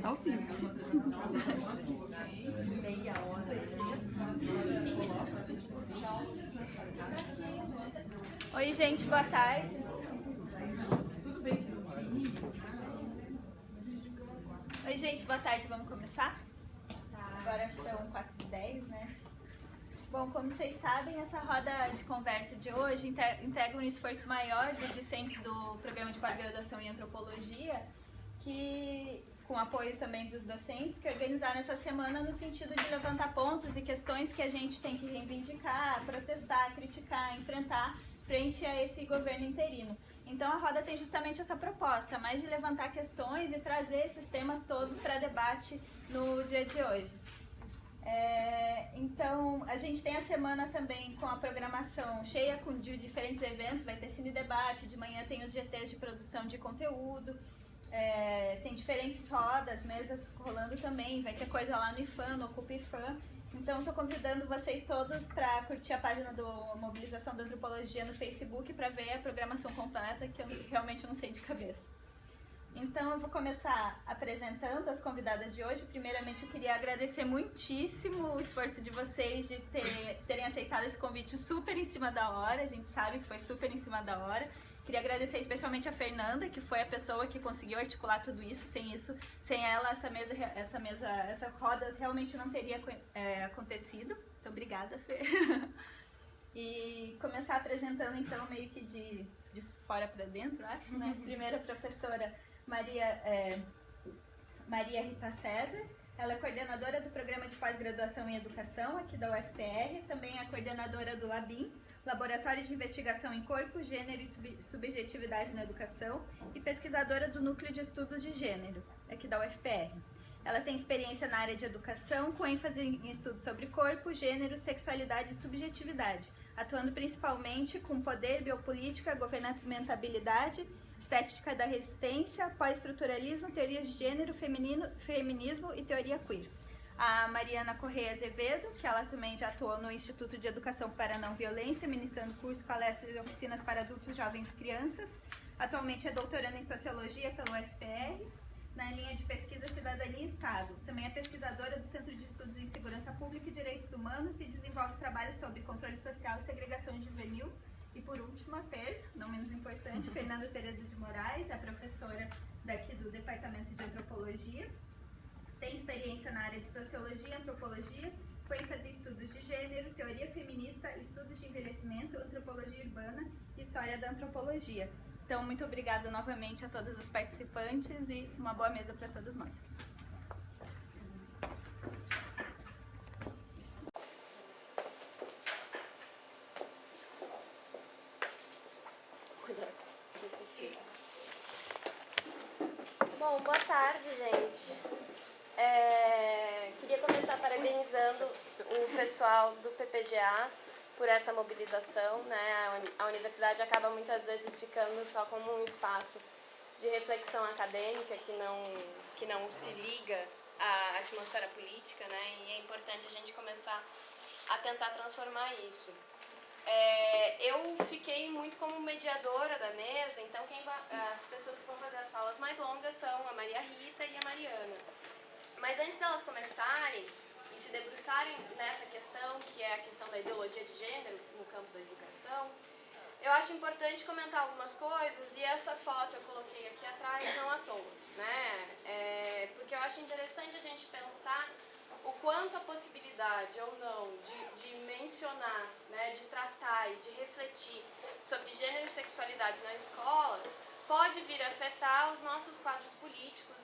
Ao fim. Oi, gente, boa tarde. Oi, gente, boa tarde. Vamos começar? Agora são 4h10, né? Bom, como vocês sabem, essa roda de conversa de hoje integra um esforço maior dos discentes do programa de pós-graduação em antropologia, que, com apoio também dos docentes, que organizaram essa semana no sentido de levantar pontos e questões que a gente tem que reivindicar, protestar, criticar, enfrentar frente a esse governo interino. Então a roda tem justamente essa proposta, mais de levantar questões e trazer esses temas todos para debate no dia de hoje. Então, a gente tem a semana também com a programação cheia de diferentes eventos, vai ter cine debate, de manhã tem os GTs de produção de conteúdo, tem diferentes rodas, mesas rolando também, vai ter coisa lá no IFAM, no Ocupa IFAM. Então, estou convidando vocês todos para curtir a página do Mobilização da Antropologia no Facebook para ver a programação completa, que eu realmente não sei de cabeça. Então, eu vou começar apresentando as convidadas de hoje. Primeiramente, eu queria agradecer muitíssimo o esforço de vocês de terem aceitado esse convite super em cima da hora. A gente sabe que foi super em cima da hora. Queria agradecer especialmente a Fernanda, que foi a pessoa que conseguiu articular tudo isso. Sem ela, essa roda realmente não teria acontecido. Então, obrigada, Fer. E começar apresentando, então, meio que de fora para dentro, acho, né? Primeira professora Maria Rita César. Ela é coordenadora do Programa de Pós-Graduação em Educação aqui da UFPR, também é coordenadora do LABIM, Laboratório de Investigação em Corpo, Gênero e Subjetividade na Educação, e pesquisadora do Núcleo de Estudos de Gênero, aqui da UFPR. Ela tem experiência na área de educação, com ênfase em estudos sobre corpo, gênero, sexualidade e subjetividade, atuando principalmente com poder, biopolítica, governamentabilidade, estética da resistência, pós-estruturalismo, teorias de gênero, feminismo e teoria queer. A Mariana Correia Azevedo, que ela também já atuou no Instituto de Educação para a Não Violência, ministrando cursos, palestras e oficinas para adultos, jovens e crianças. Atualmente é doutoranda em Sociologia pelo UFPR, na linha de pesquisa Cidadania e Estado. Também é pesquisadora do Centro de Estudos em Segurança Pública e Direitos Humanos e desenvolve trabalhos sobre controle social e segregação juvenil. E por último, a Fer, não menos importante, Fernanda Ceredo de Moraes, é professora daqui do Departamento de Antropologia. Tem experiência na área de Sociologia e Antropologia, com ênfase em estudos de gênero, teoria feminista, estudos de envelhecimento, antropologia urbana e história da antropologia. Então, muito obrigada novamente a todas as participantes e uma boa mesa para todos nós. Bom, boa tarde, gente. Queria começar parabenizando o pessoal do PPGA por essa mobilização, né? A universidade acaba muitas vezes ficando só como um espaço de reflexão acadêmica que não se liga à atmosfera política, né? E é importante a gente começar a tentar transformar isso. Eu fiquei muito como mediadora da mesa, então as pessoas que vão fazer as falas mais longas são a Maria Rita e a Mariana. Mas antes delas começarem e se debruçarem nessa questão, que é a questão da ideologia de gênero no campo da educação, eu acho importante comentar algumas coisas, e essa foto eu coloquei aqui atrás não à toa, né? Porque eu acho interessante a gente pensar o quanto a possibilidade ou não de mencionar, né, de tratar e de refletir sobre gênero e sexualidade na escola pode vir a afetar os nossos quadros políticos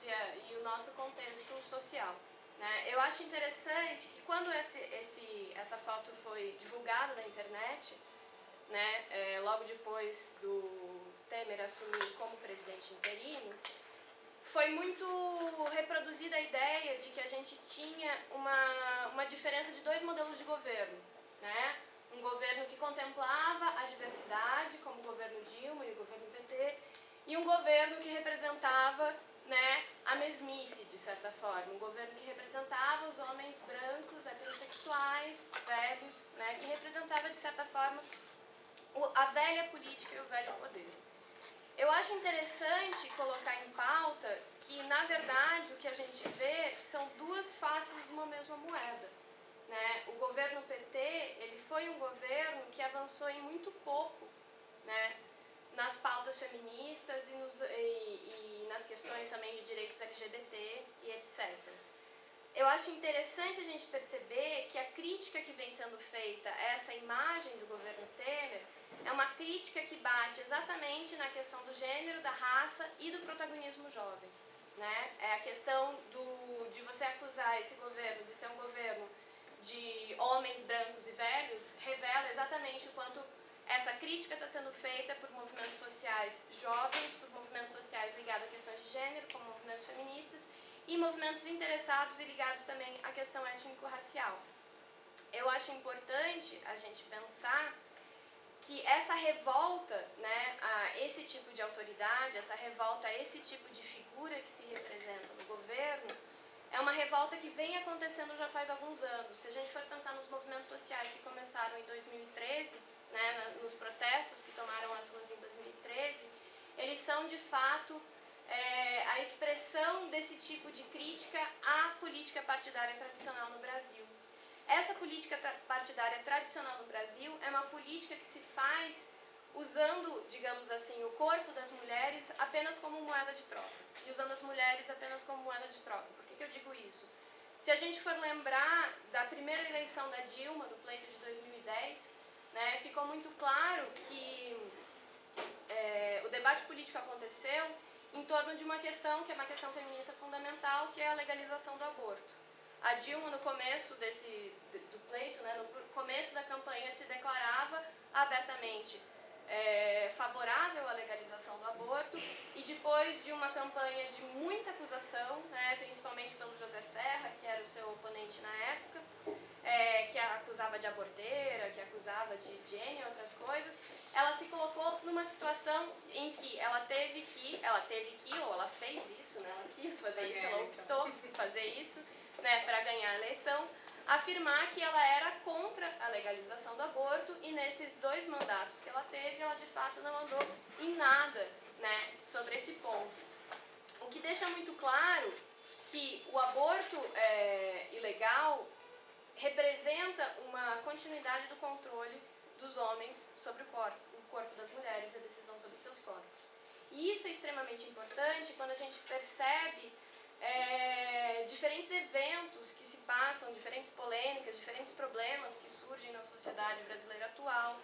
e o nosso contexto social, né? Eu acho interessante que quando essa foto foi divulgada na internet, né, logo depois do Temer assumir como presidente interino, foi muito reproduzida a ideia de que a gente tinha uma diferença de dois modelos de governo, né? Um governo que contemplava a diversidade, como o governo Dilma e o governo PT, e um governo que representava, né, a mesmice, de certa forma, um governo que representava os homens brancos, heterossexuais, velhos, né, que representava, de certa forma, a velha política e o velho poder. Eu acho interessante colocar em pauta que, na na verdade, o que a gente vê são duas faces de uma mesma moeda. Né? O governo PT, ele foi um governo que avançou em muito pouco, né, nas pautas feministas e nas questões também de direitos LGBT e etc. Eu acho interessante a gente perceber que a crítica que vem sendo feita a essa imagem do governo Temer é uma crítica que bate exatamente na questão do gênero, da raça e do protagonismo jovem. Né? É a questão de você acusar esse governo de ser um governo de homens brancos e velhos, revela exatamente o quanto essa crítica está sendo feita por movimentos sociais jovens, por movimentos sociais ligados a questões de gênero, como movimentos feministas, e movimentos interessados e ligados também à questão étnico-racial. Eu acho importante a gente pensar que essa revolta, né, a esse tipo de autoridade, essa revolta a esse tipo de figura que se representa no governo, é uma revolta que vem acontecendo já faz alguns anos. Se a gente for pensar nos movimentos sociais que começaram em 2013, né, nos protestos que tomaram as ruas em 2013, eles são de fato a expressão desse tipo de crítica à política partidária tradicional no Brasil. Essa política partidária tradicional no Brasil é uma política que se faz usando, digamos assim, o corpo das mulheres apenas como moeda de troca. E usando as mulheres apenas como moeda de troca. Por que eu digo isso? Se a gente for lembrar da primeira eleição da Dilma, do pleito de 2010, né, ficou muito claro que o debate político aconteceu em torno de uma questão que é uma questão feminista fundamental, que é a legalização do aborto. A Dilma, no começo do pleito, né, no começo da campanha, se declarava abertamente favorável à legalização do aborto, e depois de uma campanha de muita acusação, né, principalmente pelo José Serra, que era o seu oponente na época, que a acusava de aborteira, que a acusava de N e outras coisas, ela se colocou numa situação em que ela teve que, ou ela fez isso, né, ela quis fazer isso, ela optou por fazer isso, né, para ganhar a eleição, afirmar que ela era contra a legalização do aborto, e nesses 2 mandatos que ela teve, ela de fato não andou em nada, né, sobre esse ponto. O que deixa muito claro que o aborto ilegal representa uma continuidade do controle dos homens sobre o corpo das mulheres e a decisão sobre seus corpos. E isso é extremamente importante quando a gente percebe diferentes eventos que se passam, diferentes polêmicas, diferentes problemas que surgem na sociedade brasileira atual.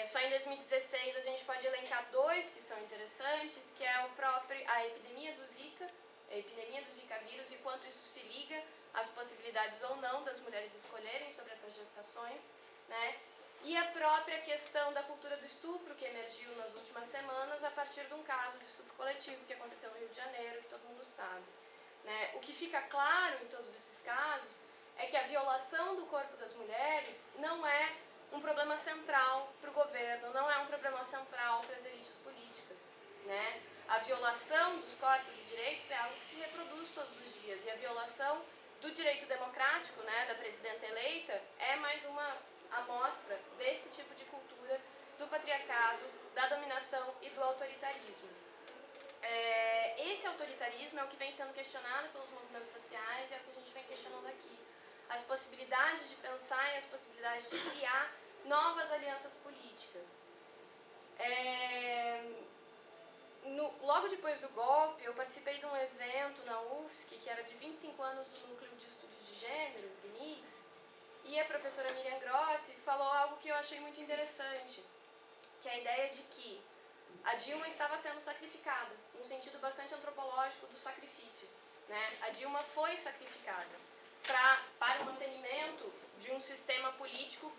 Só em 2016 a gente pode elencar 2 que são interessantes, que é a epidemia do Zika vírus, e quanto isso se liga às possibilidades ou não das mulheres escolherem sobre essas gestações, né? E a própria questão da cultura do estupro, que emergiu nas últimas semanas a partir de um caso de estupro coletivo que aconteceu no Rio de Janeiro, que todo mundo sabe. Né? O que fica claro em todos esses casos é que a violação do corpo das mulheres não é um problema central para o governo, não é um problema central para as elites políticas. Né? A violação dos corpos e direitos é algo que se reproduz todos os dias, e a violação do direito democrático, né, da presidenta eleita, é mais uma amostra desse tipo de cultura do patriarcado, da dominação e do autoritarismo. Esse autoritarismo é o que vem sendo questionado pelos movimentos sociais e é o que a gente vem questionando aqui. As possibilidades de pensar e as possibilidades de criar novas alianças políticas. Logo depois do golpe, eu participei de um evento na UFSC, que era de 25 anos do Núcleo de Estudos de Gênero, do NIGS, e a professora Miriam Grossi falou algo que eu achei muito interessante, que é a ideia de que a Dilma estava sendo sacrificada, num sentido bastante antropológico do sacrifício. Né? A Dilma foi sacrificada para o mantenimento de um sistema político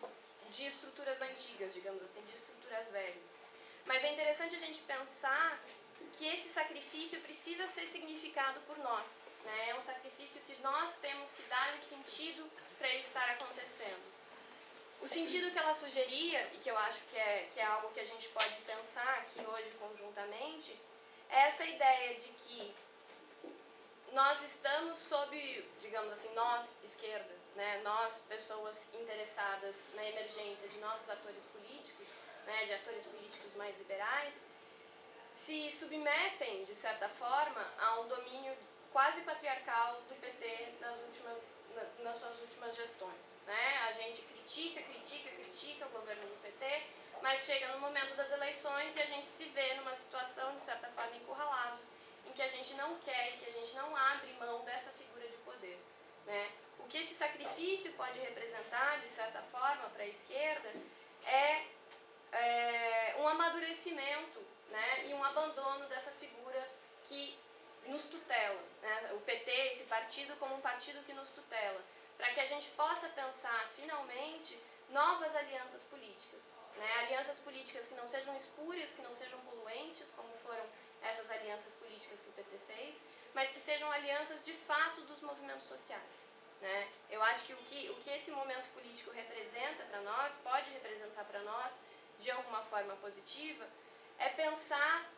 de estruturas antigas, digamos assim, de estruturas velhas. Mas é interessante a gente pensar que esse sacrifício precisa ser significado por nós. Né? É um sacrifício que nós temos que dar um sentido para ele estar acontecendo. O sentido que ela sugeria, e que eu acho que é algo que a gente pode pensar aqui hoje conjuntamente, é essa ideia de que nós estamos sob, digamos assim, nós, esquerda, né, nós, pessoas interessadas na emergência de novos atores políticos, né, de atores políticos mais liberais, se submetem, de certa forma, a um domínio quase patriarcal do PT nas suas últimas gestões, né? A gente critica o governo do PT, mas chega no momento das eleições e a gente se vê numa situação, de certa forma, encurralados, em que a gente não quer e que a gente não abre mão dessa figura de poder, né? O que esse sacrifício pode representar, de certa forma, para a esquerda é um amadurecimento, né? E um abandono dessa figura que nos tutela, né? O PT, esse partido, como um partido que nos tutela, para que a gente possa pensar, finalmente, novas alianças políticas, né? Alianças políticas que não sejam espúrias, que não sejam poluentes, como foram essas alianças políticas que o PT fez, mas que sejam alianças de fato dos movimentos sociais, né? Eu acho que o que esse momento político representa para nós, pode representar para nós, de alguma forma positiva, é pensar,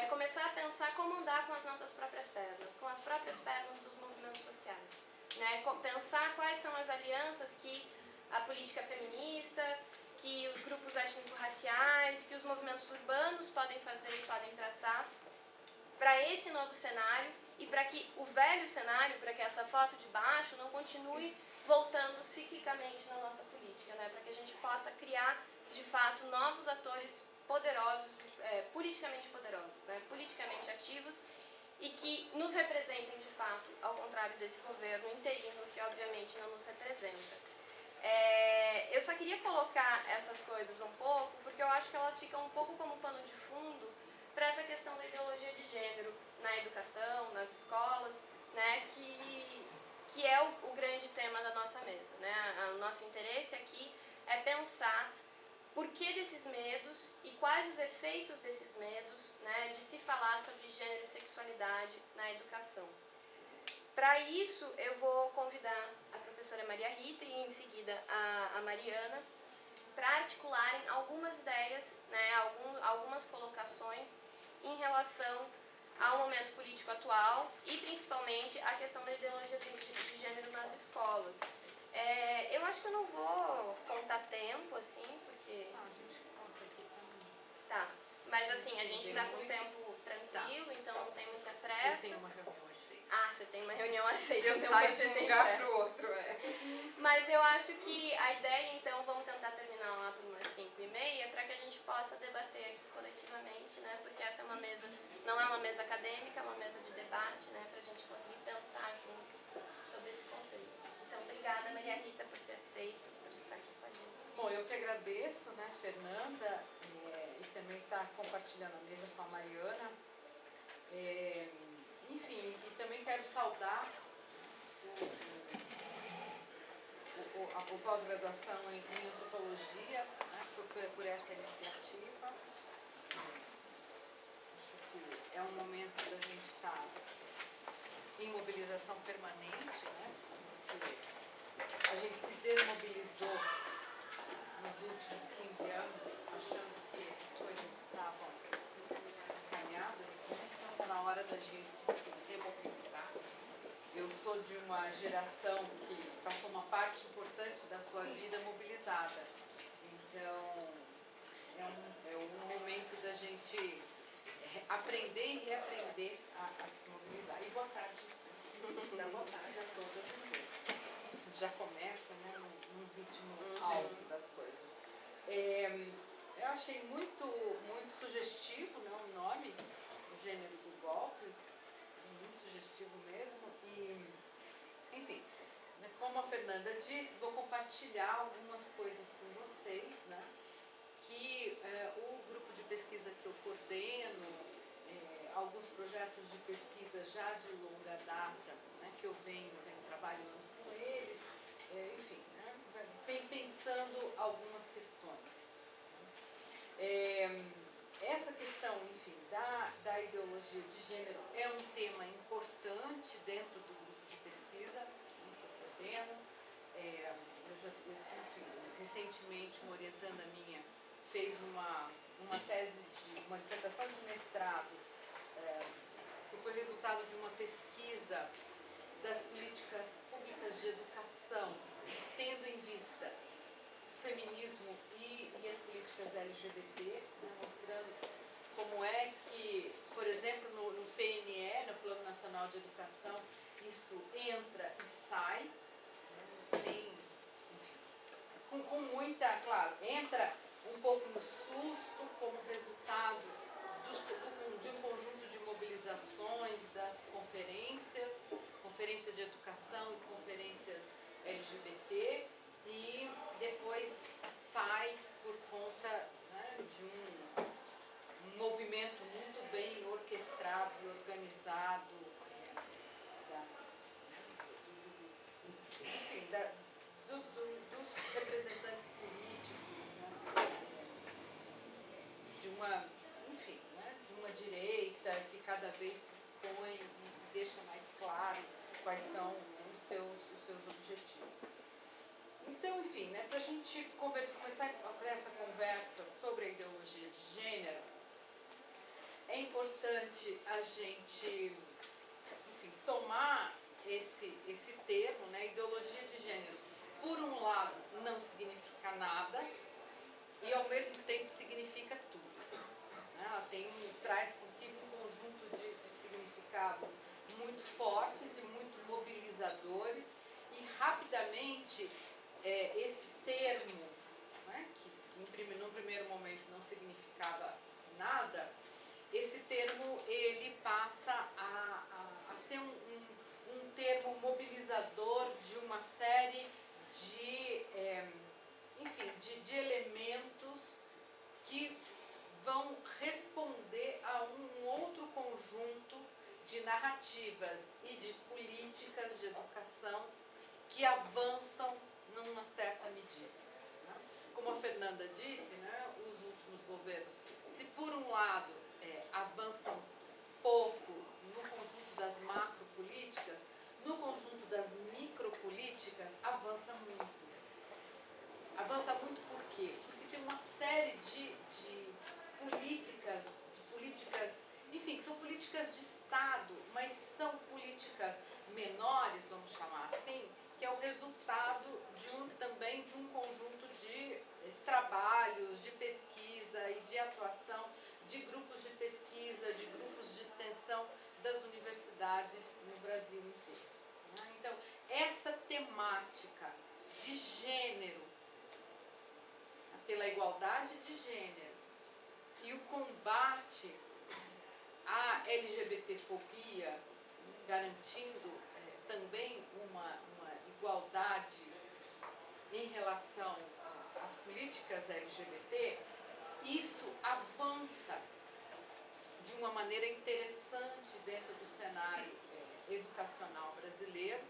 começar a pensar como andar com as nossas próprias pernas, com as próprias pernas dos movimentos sociais, né? Pensar quais são as alianças que a política feminista, que os grupos étnico-raciais, que os movimentos urbanos podem fazer e podem traçar para esse novo cenário e para que o velho cenário, para que essa foto de baixo não continue voltando ciclicamente na nossa política, né? Para que a gente possa criar, de fato, novos atores poderosos, politicamente poderosos, né? Politicamente ativos e que nos representem, de fato, ao contrário desse governo interino, que obviamente não nos representa. Eu só queria colocar essas coisas um pouco, porque eu acho que elas ficam um pouco como pano de fundo para essa questão da ideologia de gênero na educação, nas escolas, né, que é o grande tema da nossa mesa, né? O nosso interesse aqui é pensar por que desses medos e quais os efeitos desses medos, né, de se falar sobre gênero e sexualidade na educação. Para isso, eu vou convidar a professora Maria Rita e, em seguida, a Mariana, para articularem algumas ideias, né, algumas colocações em relação ao momento político atual e, principalmente, a questão da ideologia de gênero nas escolas. Eu acho que eu não vou contar tempo, assim, porque... A gente conta aqui também. Tá, mas assim, a gente está com o tempo tranquilo, então não tem muita pressa. Eu tenho uma reunião às 6. Ah, você tem uma reunião às 6. Eu então saio você de um tem lugar pressa. para o outro, Mas eu acho que a ideia, então, vamos tentar terminar lá por umas 5h30, para que a gente possa debater aqui coletivamente, né? Porque essa é uma mesa, não é uma mesa acadêmica, é uma mesa de debate, né? Para a gente conseguir pensar junto sobre esse contexto. Então, obrigada, Maria Rita, por ter aceito, por estar aqui com a gente. Bom, eu que agradeço, né, Fernanda, e também estar compartilhando a mesa com a Mariana. Enfim, e também quero saudar o pós-graduação em antropologia, né, por essa iniciativa. Acho que é um momento da gente estar em mobilização permanente, né, porque a gente se desmobilizou nos últimos 15 anos, achando que as coisas estavam encaminhadas, né? Então está na hora da gente se remobilizar. Eu sou de uma geração que passou uma parte importante da sua vida mobilizada. Então, é um momento da gente aprender e reaprender a se mobilizar. E boa tarde. Boa tarde a todas e todos. A gente já começa, né, num ritmo alto das coisas. Eu achei muito sugestivo, né, o nome, o gênero do golpe, muito sugestivo mesmo. E, enfim, né, como a Fernanda disse, vou compartilhar algumas coisas com vocês, né, que o grupo de pesquisa que eu coordeno, alguns projetos de pesquisa já de longa data, né, que eu venho trabalhando com eles, enfim, né, pensando algumas questões. Essa questão, enfim, da ideologia de gênero é um tema importante dentro do grupo de pesquisa que eu coordeno. Enfim, recentemente, uma orientanda minha fez uma tese uma dissertação de mestrado, que foi resultado de uma pesquisa das políticas públicas de educação, tendo em vista o feminismo e as políticas LGBT, né, mostrando como é que, por exemplo, no PNE, no Plano Nacional Nacional de Educação, isso entra e sai, né, sem, enfim, com muita, claro, entra um pouco no susto como resultado de um conjunto de mobilizações das conferências de educação e conferências LGBT, e depois sai por conta, né, de um movimento muito bem orquestrado e organizado, dos representantes políticos, né, de uma, enfim, né, de uma direita que cada vez se expõe e deixa mais claro quais são, né, os seus objetivos. Então, enfim, né, para a gente começar essa conversa sobre a ideologia de gênero, é importante a gente, enfim, tomar esse termo, né, ideologia de gênero. Por um lado, não significa nada e, ao mesmo tempo, significa tudo. Né? Ela traz consigo um conjunto de significados muito fortes e muito mobilizadores, e rapidamente esse termo, né, que num primeiro momento não significava nada, esse termo ele passa a ser um termo mobilizador de uma série de elementos que vão responder a um outro conjunto de narrativas e de políticas de educação que avançam numa certa medida. Né? Como a Fernanda disse, né, os últimos governos, se por um lado avançam pouco no conjunto das macropolíticas, no conjunto das micropolíticas avança muito. Avança muito por quê? Porque tem uma série de políticas, enfim, que são políticas de Estado, mas são políticas menores, vamos chamar assim, que é o resultado também de um conjunto de trabalhos, de pesquisa e de atuação de grupos de pesquisa, de grupos de extensão das universidades no Brasil inteiro. Né? Então, essa temática de gênero, pela igualdade de gênero e o combate à LGBTfobia, garantindo também uma igualdade em relação às políticas LGBT, isso avança de uma maneira interessante dentro do cenário educacional brasileiro,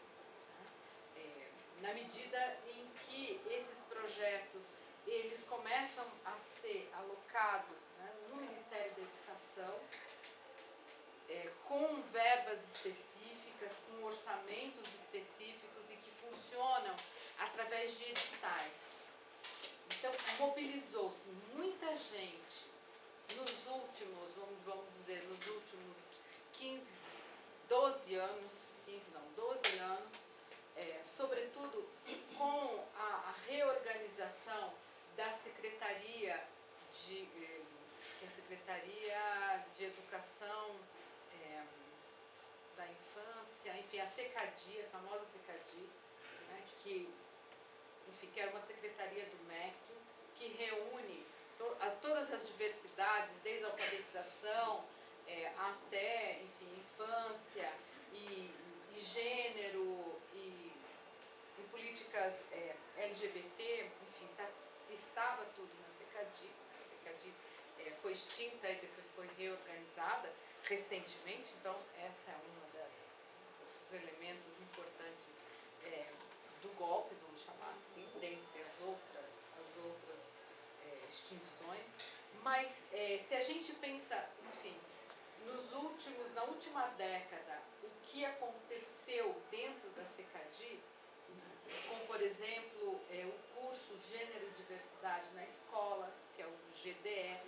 na medida em que esses projetos eles começam a ser alocados, né, no Ministério da Educação, com verbas específicas, com orçamentos específicos e que funcionam através de editais. Então, mobilizou-se muita gente nos últimos, vamos dizer, nos últimos 12 anos, sobretudo com a reorganização da Secretaria de Educação da Infância, enfim, a SECADI, a famosa SECADI, né, que era uma secretaria do MEC, que reúne todas as diversidades, desde a alfabetização até, enfim, infância e gênero e políticas LGBT, enfim, estava tudo na SECADI. A SECADI foi extinta e depois foi reorganizada recentemente, então essa é uma dos elementos importantes do golpe, vamos chamar assim, dentre as outras extinções. Mas se a gente pensa, enfim, na última década, o que aconteceu dentro da SECADI, como, por exemplo, o curso Gênero e Diversidade na Escola, que é o GDE,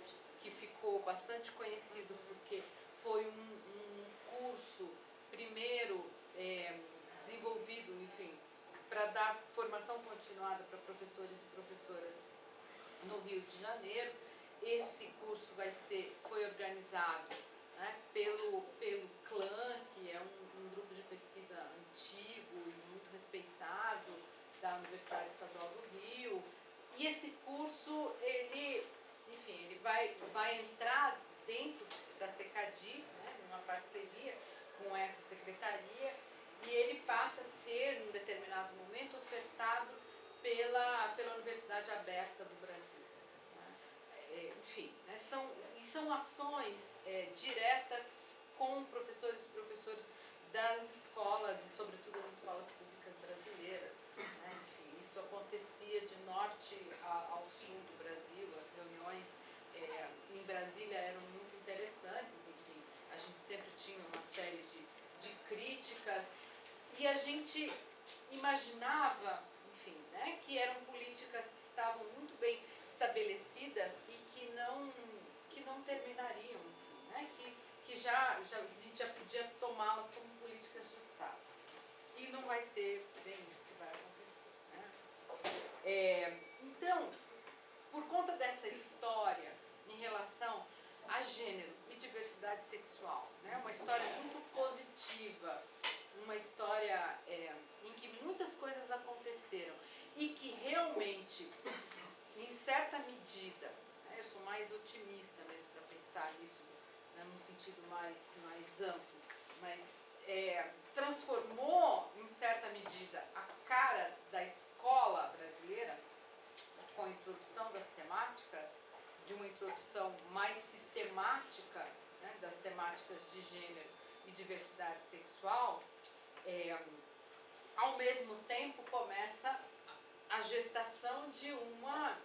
que ficou bastante conhecido porque foi um curso, primeiro, desenvolvido, enfim, para dar formação continuada para professores e professoras no Rio de Janeiro. Esse curso foi organizado né, pelo CLAN, que é um grupo de pesquisa antigo e muito respeitado da Universidade Estadual do Rio. E esse curso, ele vai entrar dentro da CECADI, né, numa parceria com essa secretaria, e ele passa a ser, em determinado momento, ofertado pela Universidade Aberta do Brasil. Né? Enfim, né, são ações diretas com professores e professores das escolas, e sobretudo as escolas públicas brasileiras. Né? Enfim, isso acontecia de norte ao sul do Brasil, as reuniões em Brasília eram muito interessantes, enfim, a gente sempre tinha uma série de críticas, e a gente imaginava, enfim, né, que eram políticas que estavam muito bem estabelecidas e que não terminariam, enfim, né, que a gente já podia tomá-las como políticas de Estado. E não vai ser bem isso que vai acontecer. Né? Então, por conta dessa história em relação a gênero e diversidade sexual, né, uma história muito positiva, uma história em que muitas coisas aconteceram e que realmente, em certa medida, né, eu sou mais otimista mesmo para pensar nisso, né, num sentido mais amplo, mas transformou, em certa medida, a cara da escola brasileira, com a introdução das temáticas, de uma introdução mais sistemática, né, das temáticas de gênero e diversidade sexual. Ao mesmo tempo começa a gestação de uma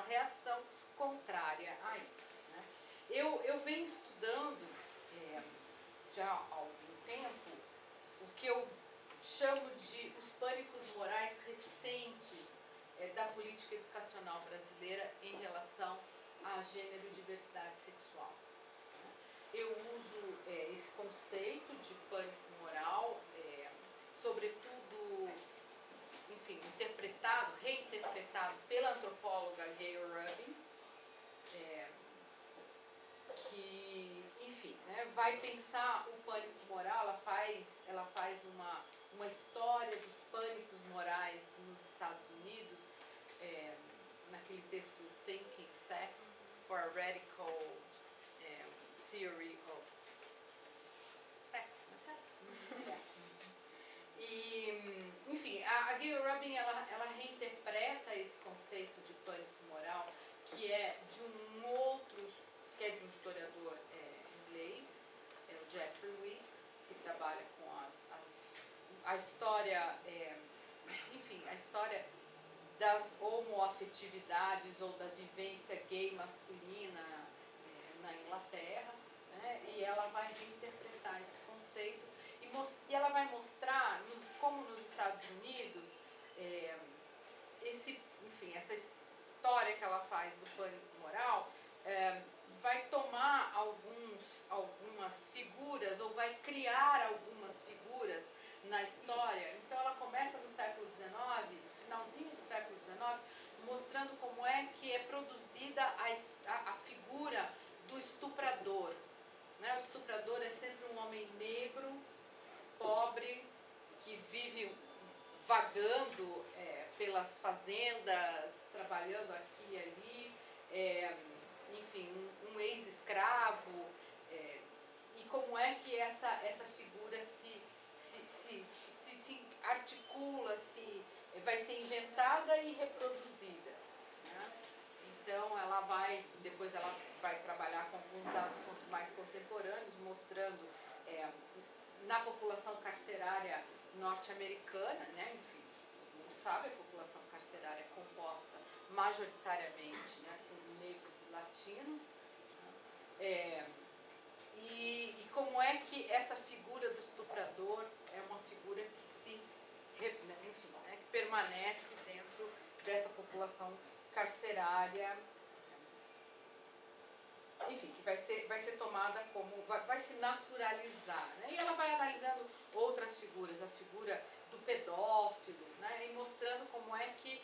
reação contrária a isso. Né? Eu venho estudando já há algum tempo o que eu chamo de os pânicos morais recentes da política educacional brasileira em relação a gênero e diversidade sexual. Eu uso esse conceito de pânico moral, sobretudo, enfim, reinterpretado pela antropóloga Gayle Rubin, que, enfim, né, vai pensar o pânico moral. Ela faz uma história dos pânicos morais nos Estados Unidos, naquele texto Thinking Sex for a Radical Theory of Sex, né? E, enfim, a Gayle Rubin, ela reinterpreta esse conceito de pânico moral, que é de um historiador inglês, o Jeffrey Weeks, que trabalha com a história, enfim, a história das homoafetividades ou da vivência gay masculina na Inglaterra, né? E ela vai reinterpretar esse conceito e ela vai mostrar como nos Estados Unidos essa história que ela faz do pânico moral vai tomar algumas figuras, ou vai criar algumas figuras na história. Então ela começa no século XIX, finalzinho do século XIX, mostrando como é que é produzida a figura do estuprador. Né? O estuprador é sempre um homem negro, pobre, que vive vagando pelas fazendas, trabalhando aqui e ali, enfim, um ex-escravo, e como é que essa figura se articula, vai ser inventada e reproduzida. Né? Então depois ela vai trabalhar com alguns dados mais contemporâneos, mostrando na população carcerária norte-americana, né? Enfim, todo mundo sabe, a população carcerária é composta majoritariamente, né, por negros e latinos, né? E como é que essa figura do estuprador é uma figura que que permanece dentro dessa população carcerária, enfim, que vai ser tomada como, vai se naturalizar, né? E ela vai analisando outras figuras, a figura do pedófilo, né? E mostrando como é que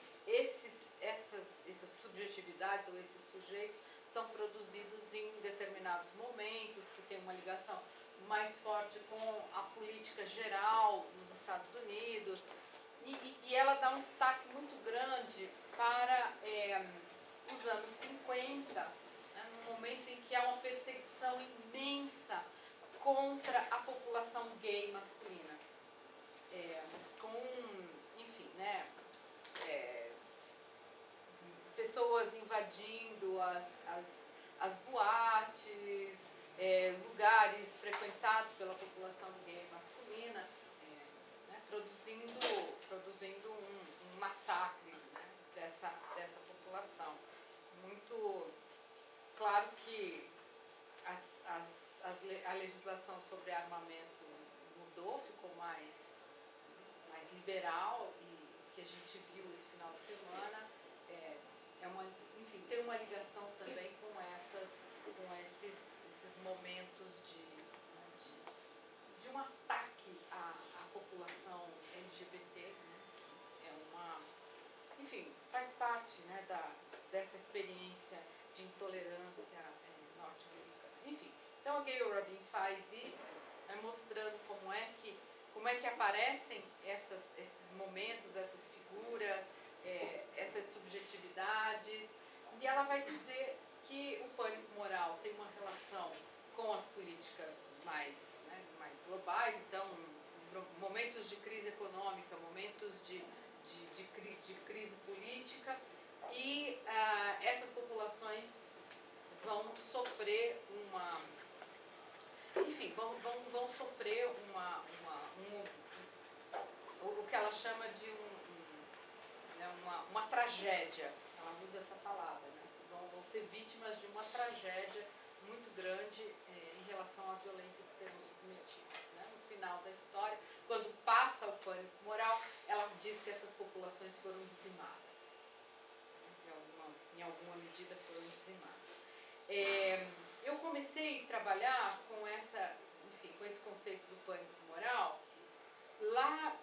essas subjetividades ou esses sujeitos são produzidos em determinados momentos, que tem uma ligação mais forte com a política geral nos Estados Unidos, e ela dá um destaque muito grande para os anos 50, né, num momento em que há uma perseguição imensa contra a população gay masculina, enfim, né, pessoas invadindo as boates, lugares frequentados pela população gay masculina, né, produzindo um massacre, né, dessa população. Muito claro que a legislação sobre armamento mudou, ficou mais liberal, e o que a gente viu esse final de semana enfim, tem uma ligação também com esses momentos de um ataque à população LGBT, né, que enfim, faz parte, né, dessa experiência de intolerância norte-americana. Enfim, então a Gayle Rubin faz isso, né, mostrando como é que aparecem esses momentos, essas figuras, essas subjetividades, e ela vai dizer que o pânico moral tem uma relação com as políticas mais globais, então momentos de crise econômica, momentos de crise política, e essas populações vão sofrer vão sofrer o que ela chama de uma tragédia. Ela usa essa palavra, né? Vão ser vítimas de uma tragédia muito grande em relação à violência que serão submetidas, né? No final da história, quando passa o pânico moral, ela diz que essas populações foram dizimadas, em alguma medida foram dizimadas. Eu comecei a trabalhar com esse conceito do pânico moral lá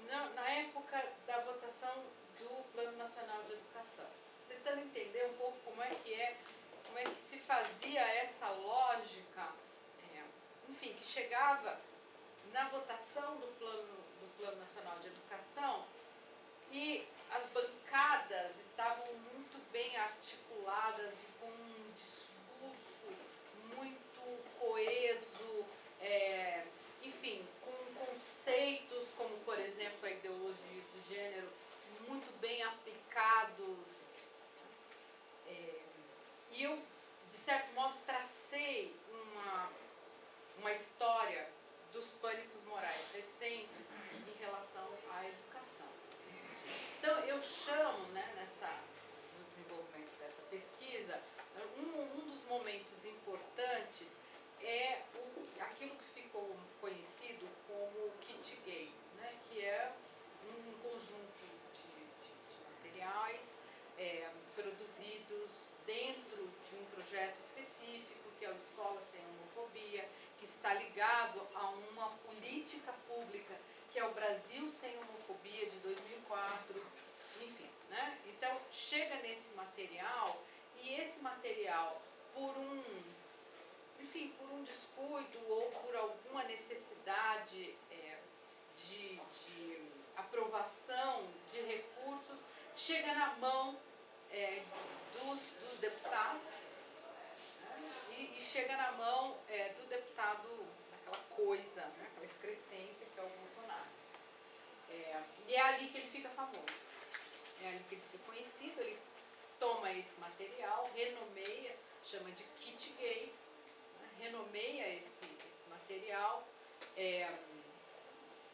na época da votação do Plano Nacional de Educação, tentando entender um pouco como é que se fazia essa lógica, enfim, que chegava na votação do Plano Nacional de Educação, e as bancadas estavam muito bem articuladas e com um discurso muito coeso, enfim, com conceitos como, por exemplo, a ideologia de gênero muito bem aplicados. E eu, de certo modo, tracei uma história dos pânicos morais recentes em relação à educação. Então, eu chamo, né, no desenvolvimento dessa pesquisa, um dos momentos importantes é aquilo que ficou conhecido como kit gay, né, que é um conjunto de materiais produzidos dentro de um projeto específico, que é o Escola Sem Homofobia, que está ligado a uma política pública, que é o Brasil Sem Homofobia, de 2004, enfim, né? Então, chega nesse material, e esse material, por um descuido ou por alguma necessidade de aprovação de recursos, chega na mão dos deputados, né? E chega na mão do deputado, aquela coisa, né? Aquela excrescência que é o Bolsonaro. E é ali que ele fica famoso, é ali que ele fica conhecido. Ele toma esse material, renomeia, chama de kit gay, né? Renomeia esse material,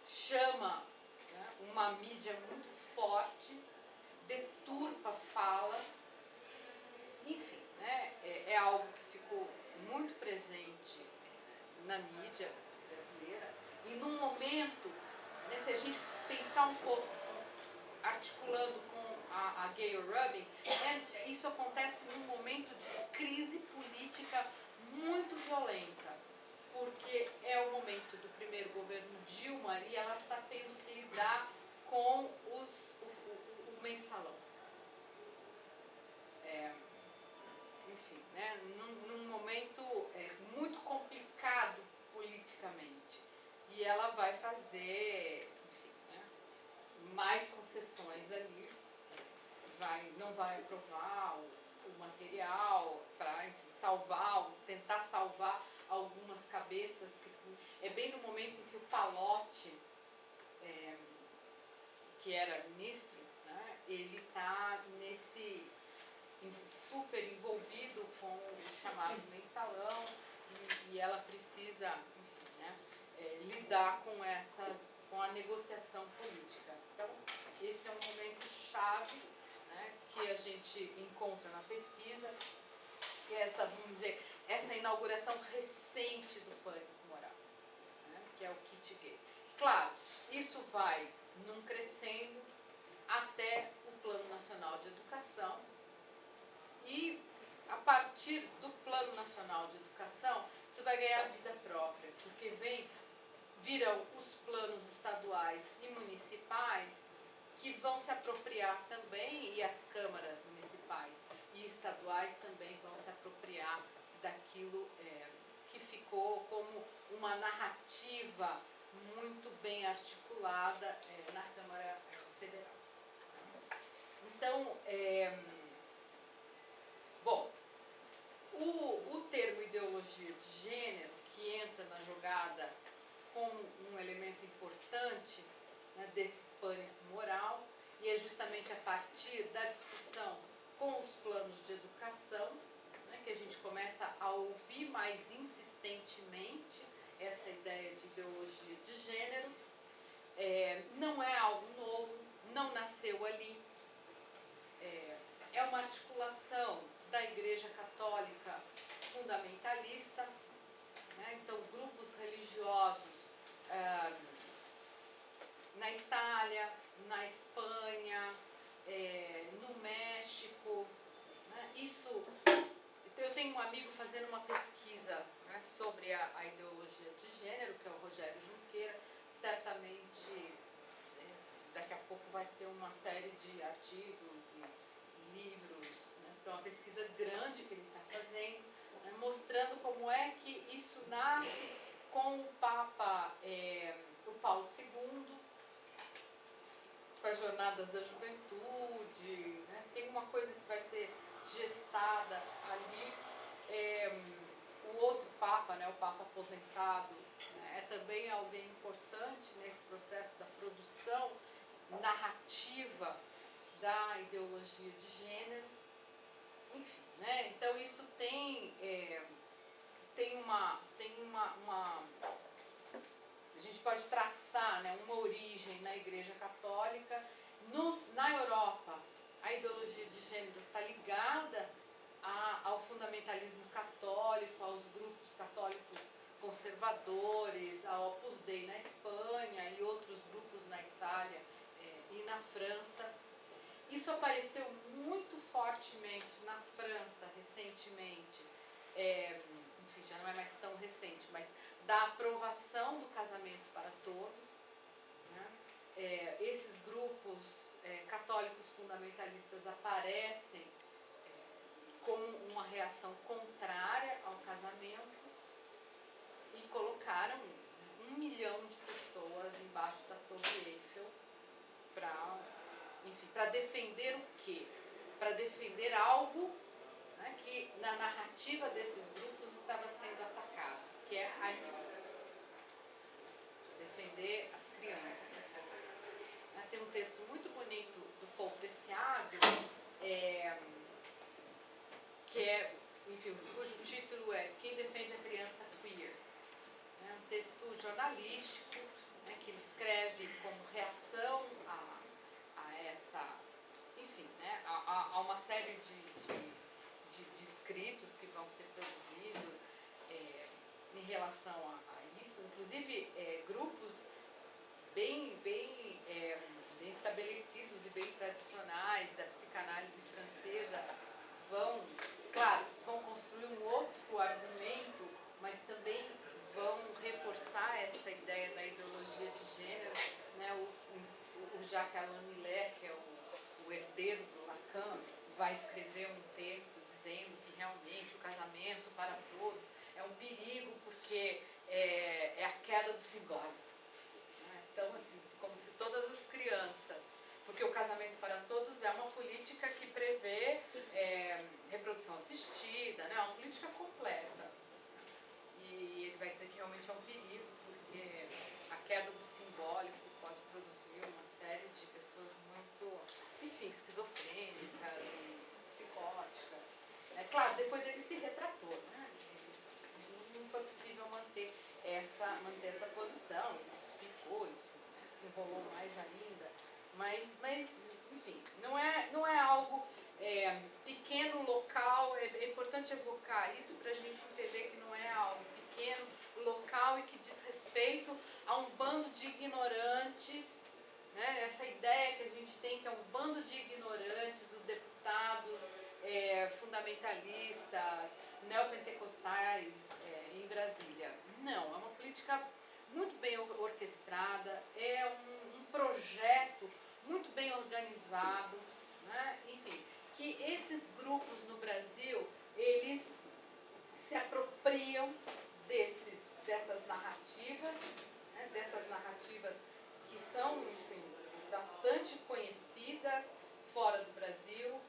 chama, né, uma mídia muito forte, deturpa falas, enfim, né, é algo que ficou muito presente na mídia brasileira, e num momento, né, se a gente pensar um pouco, articulando com a Gayle Rubin, isso acontece num momento de crise política muito violenta, porque é o momento do primeiro governo Dilma, e ela está tendo que lidar com o mensalão. Enfim, né, ela vai fazer, enfim, né, mais concessões ali, não vai aprovar o material para tentar salvar algumas cabeças. É bem no momento em que o Pallotti, que era ministro, né, ele está super envolvido com o chamado mensalão e ela precisa, enfim, né, lidar com a negociação política. Então, esse é um momento chave, né, que a gente encontra na pesquisa, que é vamos dizer, essa inauguração recente do pânico moral, né, que é o kit gay. Claro, isso vai num crescendo até o Plano Nacional de Educação, e a partir do Plano Nacional de Educação, isso vai ganhar vida própria, porque viram os planos estaduais e municipais que vão se apropriar também, e as câmaras municipais e estaduais também vão se apropriar daquilo que ficou como uma narrativa muito bem articulada na Câmara Federal. Então, bom, o termo ideologia de gênero, que entra na jogada como um elemento importante, né, desse pânico moral, e é justamente a partir da discussão com os planos de educação, né, que a gente começa a ouvir mais insistentemente essa ideia de ideologia de gênero. Não é algo novo, não nasceu ali. É uma articulação da Igreja Católica fundamentalista, né? Então, grupos religiosos na Itália, na Espanha, no México, né? Eu tenho um amigo fazendo uma pesquisa, né, sobre a ideologia de gênero, que é o Rogério Junqueira. Certamente, daqui a pouco vai ter uma série de artigos e livros, né, é uma pesquisa grande que ele está fazendo, né, mostrando como é que isso nasce com o Papa, o Paulo II, com as jornadas da juventude, né, tem uma coisa que vai ser gestada ali. O outro Papa, né, o Papa aposentado, né, é também alguém importante nesse processo da produção narrativa da ideologia de gênero. Enfim, né, então isso tem uma a gente pode traçar, né, uma origem na Igreja Católica. Na Europa, a ideologia de gênero está ligada ao fundamentalismo católico, aos grupos católicos conservadores, ao Opus Dei na Espanha e outros grupos na Itália e na França. Isso apareceu muito fortemente na França recentemente, enfim, já não é mais tão recente, mas da aprovação do casamento para todos, né? Esses grupos católicos fundamentalistas aparecem como uma reação contrária ao casamento e colocaram 1 milhão de pessoas embaixo da Torre Eiffel para defender o quê? Para defender algo, né, que na narrativa desses grupos estava sendo atacado, que é a infância. Defender as crianças. Tem um texto muito bonito do Paul Preciado, cujo título é Quem Defende a Criança Queer. É um texto jornalístico, né, que ele escreve como reação a essa, enfim, né, a uma série de escritos que vão ser produzidos em relação a isso. Inclusive, grupos bem estabelecidos e bem tradicionais da psicanálise francesa vão construir um outro argumento, mas também vão reforçar essa ideia da ideologia de gênero, né? O Jacques-Alain Miller, que é o herdeiro do Lacan, vai escrever um texto dizendo que realmente o casamento para todos é um perigo porque é a queda do ciborgue. porque o Casamento para Todos é uma política que prevê reprodução assistida, né? É uma política completa. E ele vai dizer que realmente é um perigo, porque a queda do simbólico pode produzir uma série de pessoas muito, enfim, esquizofrênicas, psicóticas. Claro, depois ele se retratou, né? Não foi possível manter essa posição, ele se explicou, enfim, né? Se enrolou mais ainda, mas enfim, não é algo pequeno, local. É importante evocar isso para a gente entender que não é algo pequeno, local e que diz respeito a um bando de ignorantes, né? Essa ideia que a gente tem que é um bando de ignorantes, os deputados fundamentalistas, neopentecostais em Brasília. Não, é uma política muito bem orquestrada, é um projeto muito bem organizado, né? Enfim, que esses grupos no Brasil, eles se apropriam dessas narrativas, né? Dessas narrativas que são, enfim, bastante conhecidas fora do Brasil,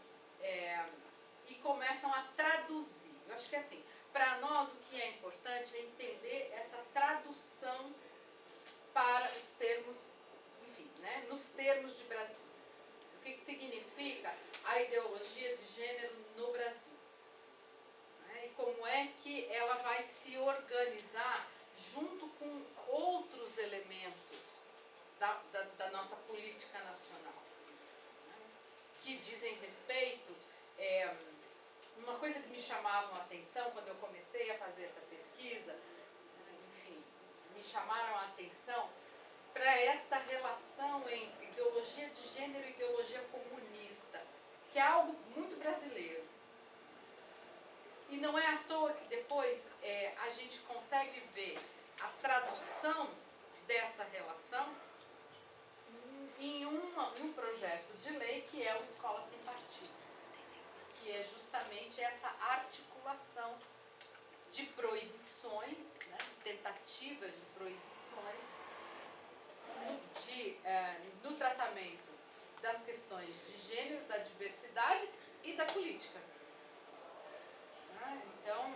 e começam a traduzir. Eu acho que assim, para nós o que é importante é entender essa tradução para os termos, enfim, né, nos termos de Brasil. O que significa a ideologia de gênero no Brasil? Né, e como é que ela vai se organizar junto com outros elementos da nossa política nacional, né, que dizem respeito. Uma coisa que me chamava a atenção quando eu comecei a fazer essa pesquisa, enfim, me chamaram a atenção para esta relação entre ideologia de gênero e ideologia comunista, que é algo muito brasileiro. E não é à toa que depois a gente consegue ver a tradução dessa relação em um projeto de lei que é o Escola Sem Partido, que é justamente essa articulação de proibições, né, de tentativas de proibições no tratamento das questões de gênero, da diversidade e da política. Então,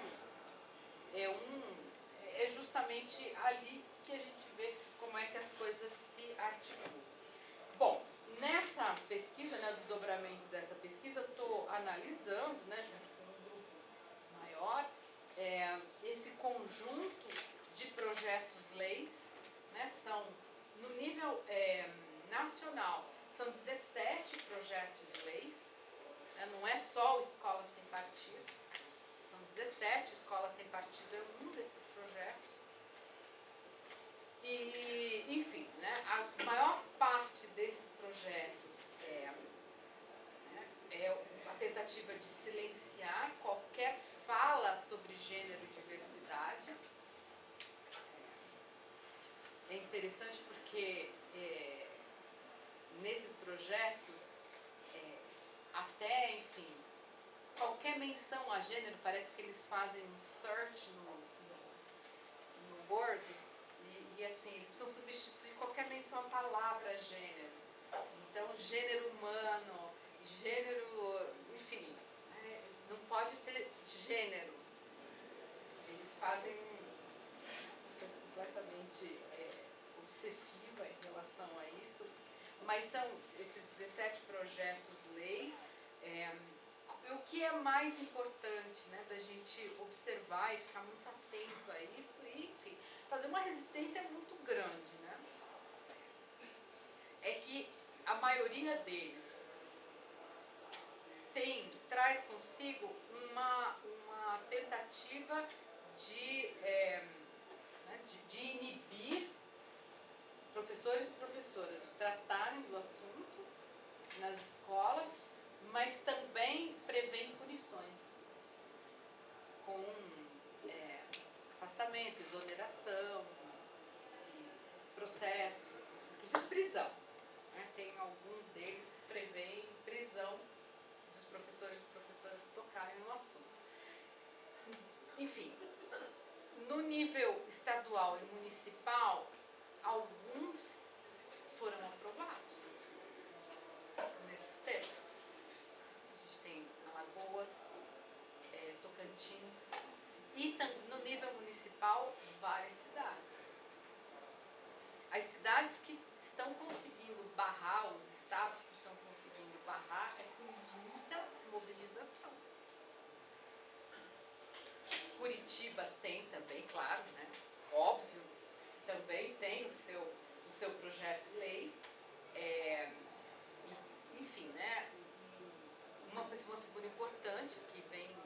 é justamente ali que a gente vê como é que as coisas se articulam. Bom, nessa pesquisa, né, o desdobramento dessa pesquisa, eu estou analisando, né, junto com um grupo maior, esse conjunto de projetos-leis, né, são, no nível nacional, são 17 projetos-leis, né, não é só o Escola Sem Partido, são 17, o Escola Sem Partido é um desses projetos. E, enfim, né, a maior parte desses projetos é a tentativa de silenciar qualquer fala sobre gênero e diversidade. É interessante porque nesses projetos, até, enfim, qualquer menção a gênero, parece que eles fazem um search no Word, e assim, eles precisam substituir qualquer menção à palavra gênero. Então, gênero humano, gênero, enfim, né, não pode ter gênero. Eles fazem uma coisa completamente obsessiva em relação a isso, mas são esses 17 projetos-leis. O que é mais importante, né, da gente observar e ficar muito atento a isso e, enfim, fazer uma resistência muito grande, né? É que a maioria deles traz consigo uma tentativa de inibir professores e professoras de tratarem do assunto nas escolas, mas também prevêem punições com afastamento, exoneração, processos, inclusive prisão. Né? Tem alguns deles que prevêem prisão dos professores e professoras que tocarem no assunto. Enfim, no nível estadual e municipal, alguns foram aprovados. Tocantins e no nível municipal, várias cidades. As cidades que estão conseguindo barrar, os estados que estão conseguindo barrar, é com muita mobilização. Curitiba tem também, claro, né? Óbvio, também tem o seu projeto de lei, enfim, né? Uma figura importante que vem,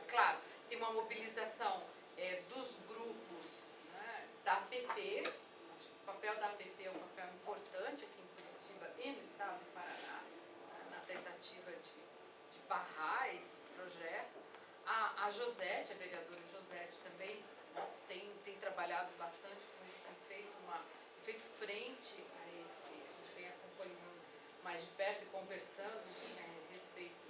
claro, tem uma mobilização dos grupos, né, da APP. Acho que o papel da APP é um papel importante aqui em Curitiba e no estado do Paraná, né, na tentativa de barrar esses projetos. A Josete, a vereadora Josete também, né, tem trabalhado bastante com isso, tem feito frente a esse, a gente vem acompanhando mais de perto e conversando, enfim, a respeito,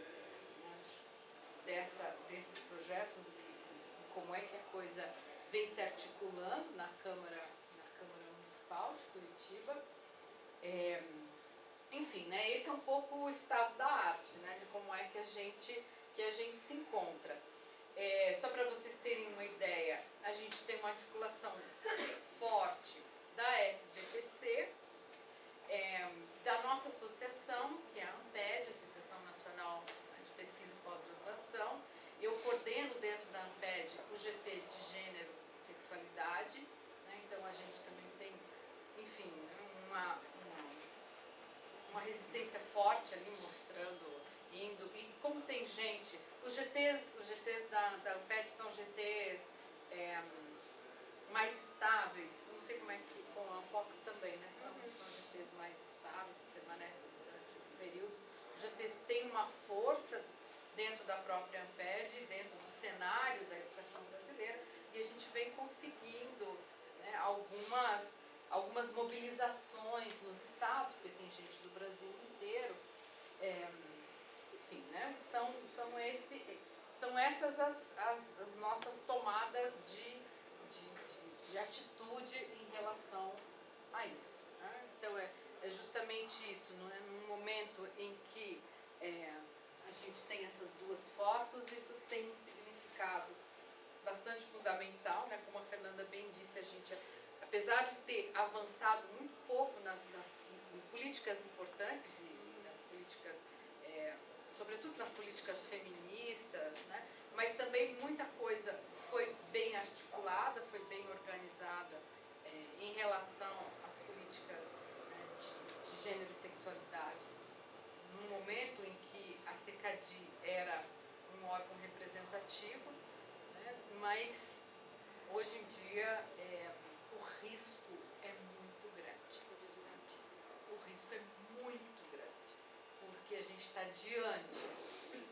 né, desses projetos e como é que a coisa vem se articulando na Câmara Municipal de Curitiba. Enfim, né, esse é um pouco o estado da arte, né, de como é que a gente se encontra. Só para vocês terem uma ideia, a gente tem uma articulação forte da SBPC, da nossa associação, que é a ANPED, Associação Nacional de Pesquisa e Pós-Graduação. Eu coordeno dentro da ANPED o GT de Gênero e Sexualidade, né? Então a gente também tem, enfim, uma resistência forte ali, mostrando, indo, e como tem gente, os GTs da ANPED são GTs mais estáveis, não sei como é que, com a ANPOX também, né? São GTs mais estáveis, que permanecem durante o período. Os GTs têm uma força dentro da própria ANPED, dentro do cenário da educação brasileira, e a gente vem conseguindo, né, algumas mobilizações nos estados, porque tem gente do Brasil inteiro. Enfim, né, são essas as nossas tomadas de atitude em relação a isso, né? Então é justamente isso, não é? Num momento em que a gente tem essas duas fotos, isso tem um significado bastante fundamental, né? Como a Fernanda bem disse, a gente, apesar de ter avançado muito pouco em políticas importantes e nas políticas, sobretudo nas políticas feministas, né? Mas também muita coisa foi bem articulada, foi bem organizada em relação às políticas, né, de gênero e sexualidade. Num momento em que a CECADI era um órgão representativo, né, mas hoje em dia o risco é muito grande. O risco é muito grande, porque a gente está diante,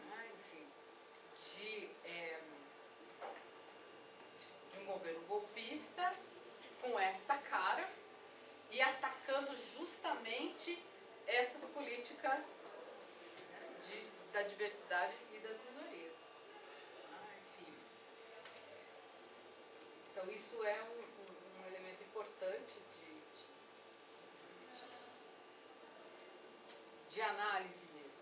né, enfim, de um governo golpista com esta cara e atacando justamente essas políticas, né, da diversidade e das minorias. Enfim. Então isso é um elemento importante de análise mesmo.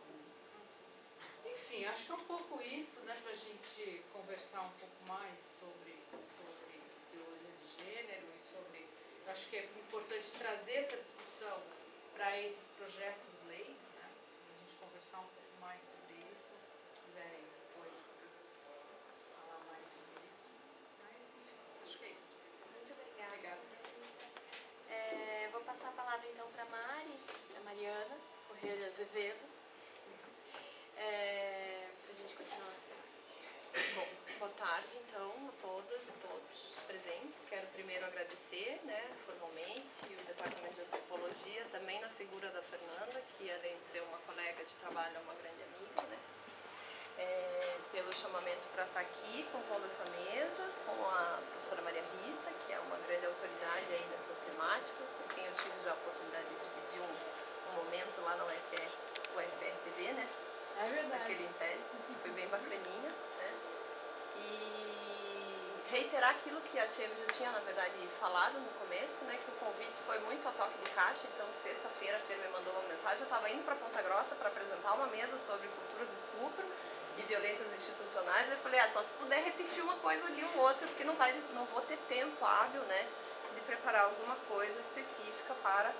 Enfim, acho que é um pouco isso, né, para a gente conversar um pouco mais sobre ideologia de gênero e sobre... Acho que é importante trazer essa discussão para esses projetos leis, né, para a gente conversar um pouco mais sobre isso, se quiserem depois, né, falar mais sobre isso. Mas, enfim, acho que é isso. Muito obrigada. Obrigada. Vou passar a palavra então para a Mariana Corrêa de Azevedo, para a gente continuar as debates. Bom, boa tarde então a todas e todos os presentes. Quero primeiro agradecer, né, formalmente o Departamento de Antropologia, também na figura da Fernanda, que além de ser uma colega de trabalho é uma grande amiga, né, pelo chamamento para estar aqui compondo essa mesa com a professora Maria Rita, que é uma grande autoridade aí nessas temáticas, com quem eu tive já a oportunidade de dividir um momento lá na UFPR-TV, né? É verdade. Naquele em tese, que foi bem bacaninha, né? E reiterar aquilo que a Tia já tinha, na verdade, falado no começo, né? Que o convite foi muito a toque de caixa. Então, sexta-feira, a Fer me mandou uma mensagem. Eu estava indo para Ponta Grossa para apresentar uma mesa sobre cultura do estupro. e violências institucionais, eu falei, só se puder repetir uma coisa ali ou outra, porque não vou ter tempo hábil, né, de preparar alguma coisa específica para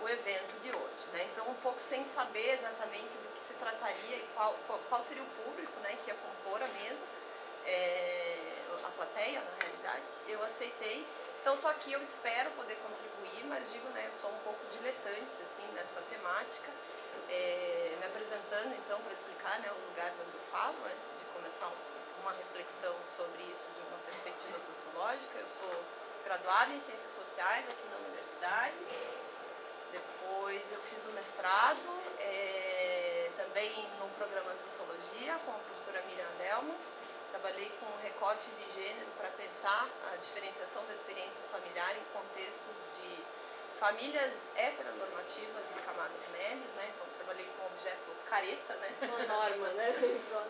o evento de hoje, né? Então, um pouco sem saber exatamente do que se trataria e qual seria o público, né, que ia compor a mesa, a plateia, na realidade, eu aceitei. Então, estou aqui, eu espero poder contribuir, mas digo, né, eu sou um pouco diletante, assim, nessa temática, me apresentando, então, para explicar, né, o lugar onde eu falo, antes de começar uma reflexão sobre isso de uma perspectiva sociológica. Eu sou graduada em Ciências Sociais aqui na universidade. Depois eu fiz o mestrado, também no programa de Sociologia, com a professora Miriam Adelmo. Trabalhei com recorte de gênero para pensar a diferenciação da experiência familiar em contextos de famílias heteronormativas de camadas médias, né? Então trabalhei com o objeto careta, né? Uma norma, né?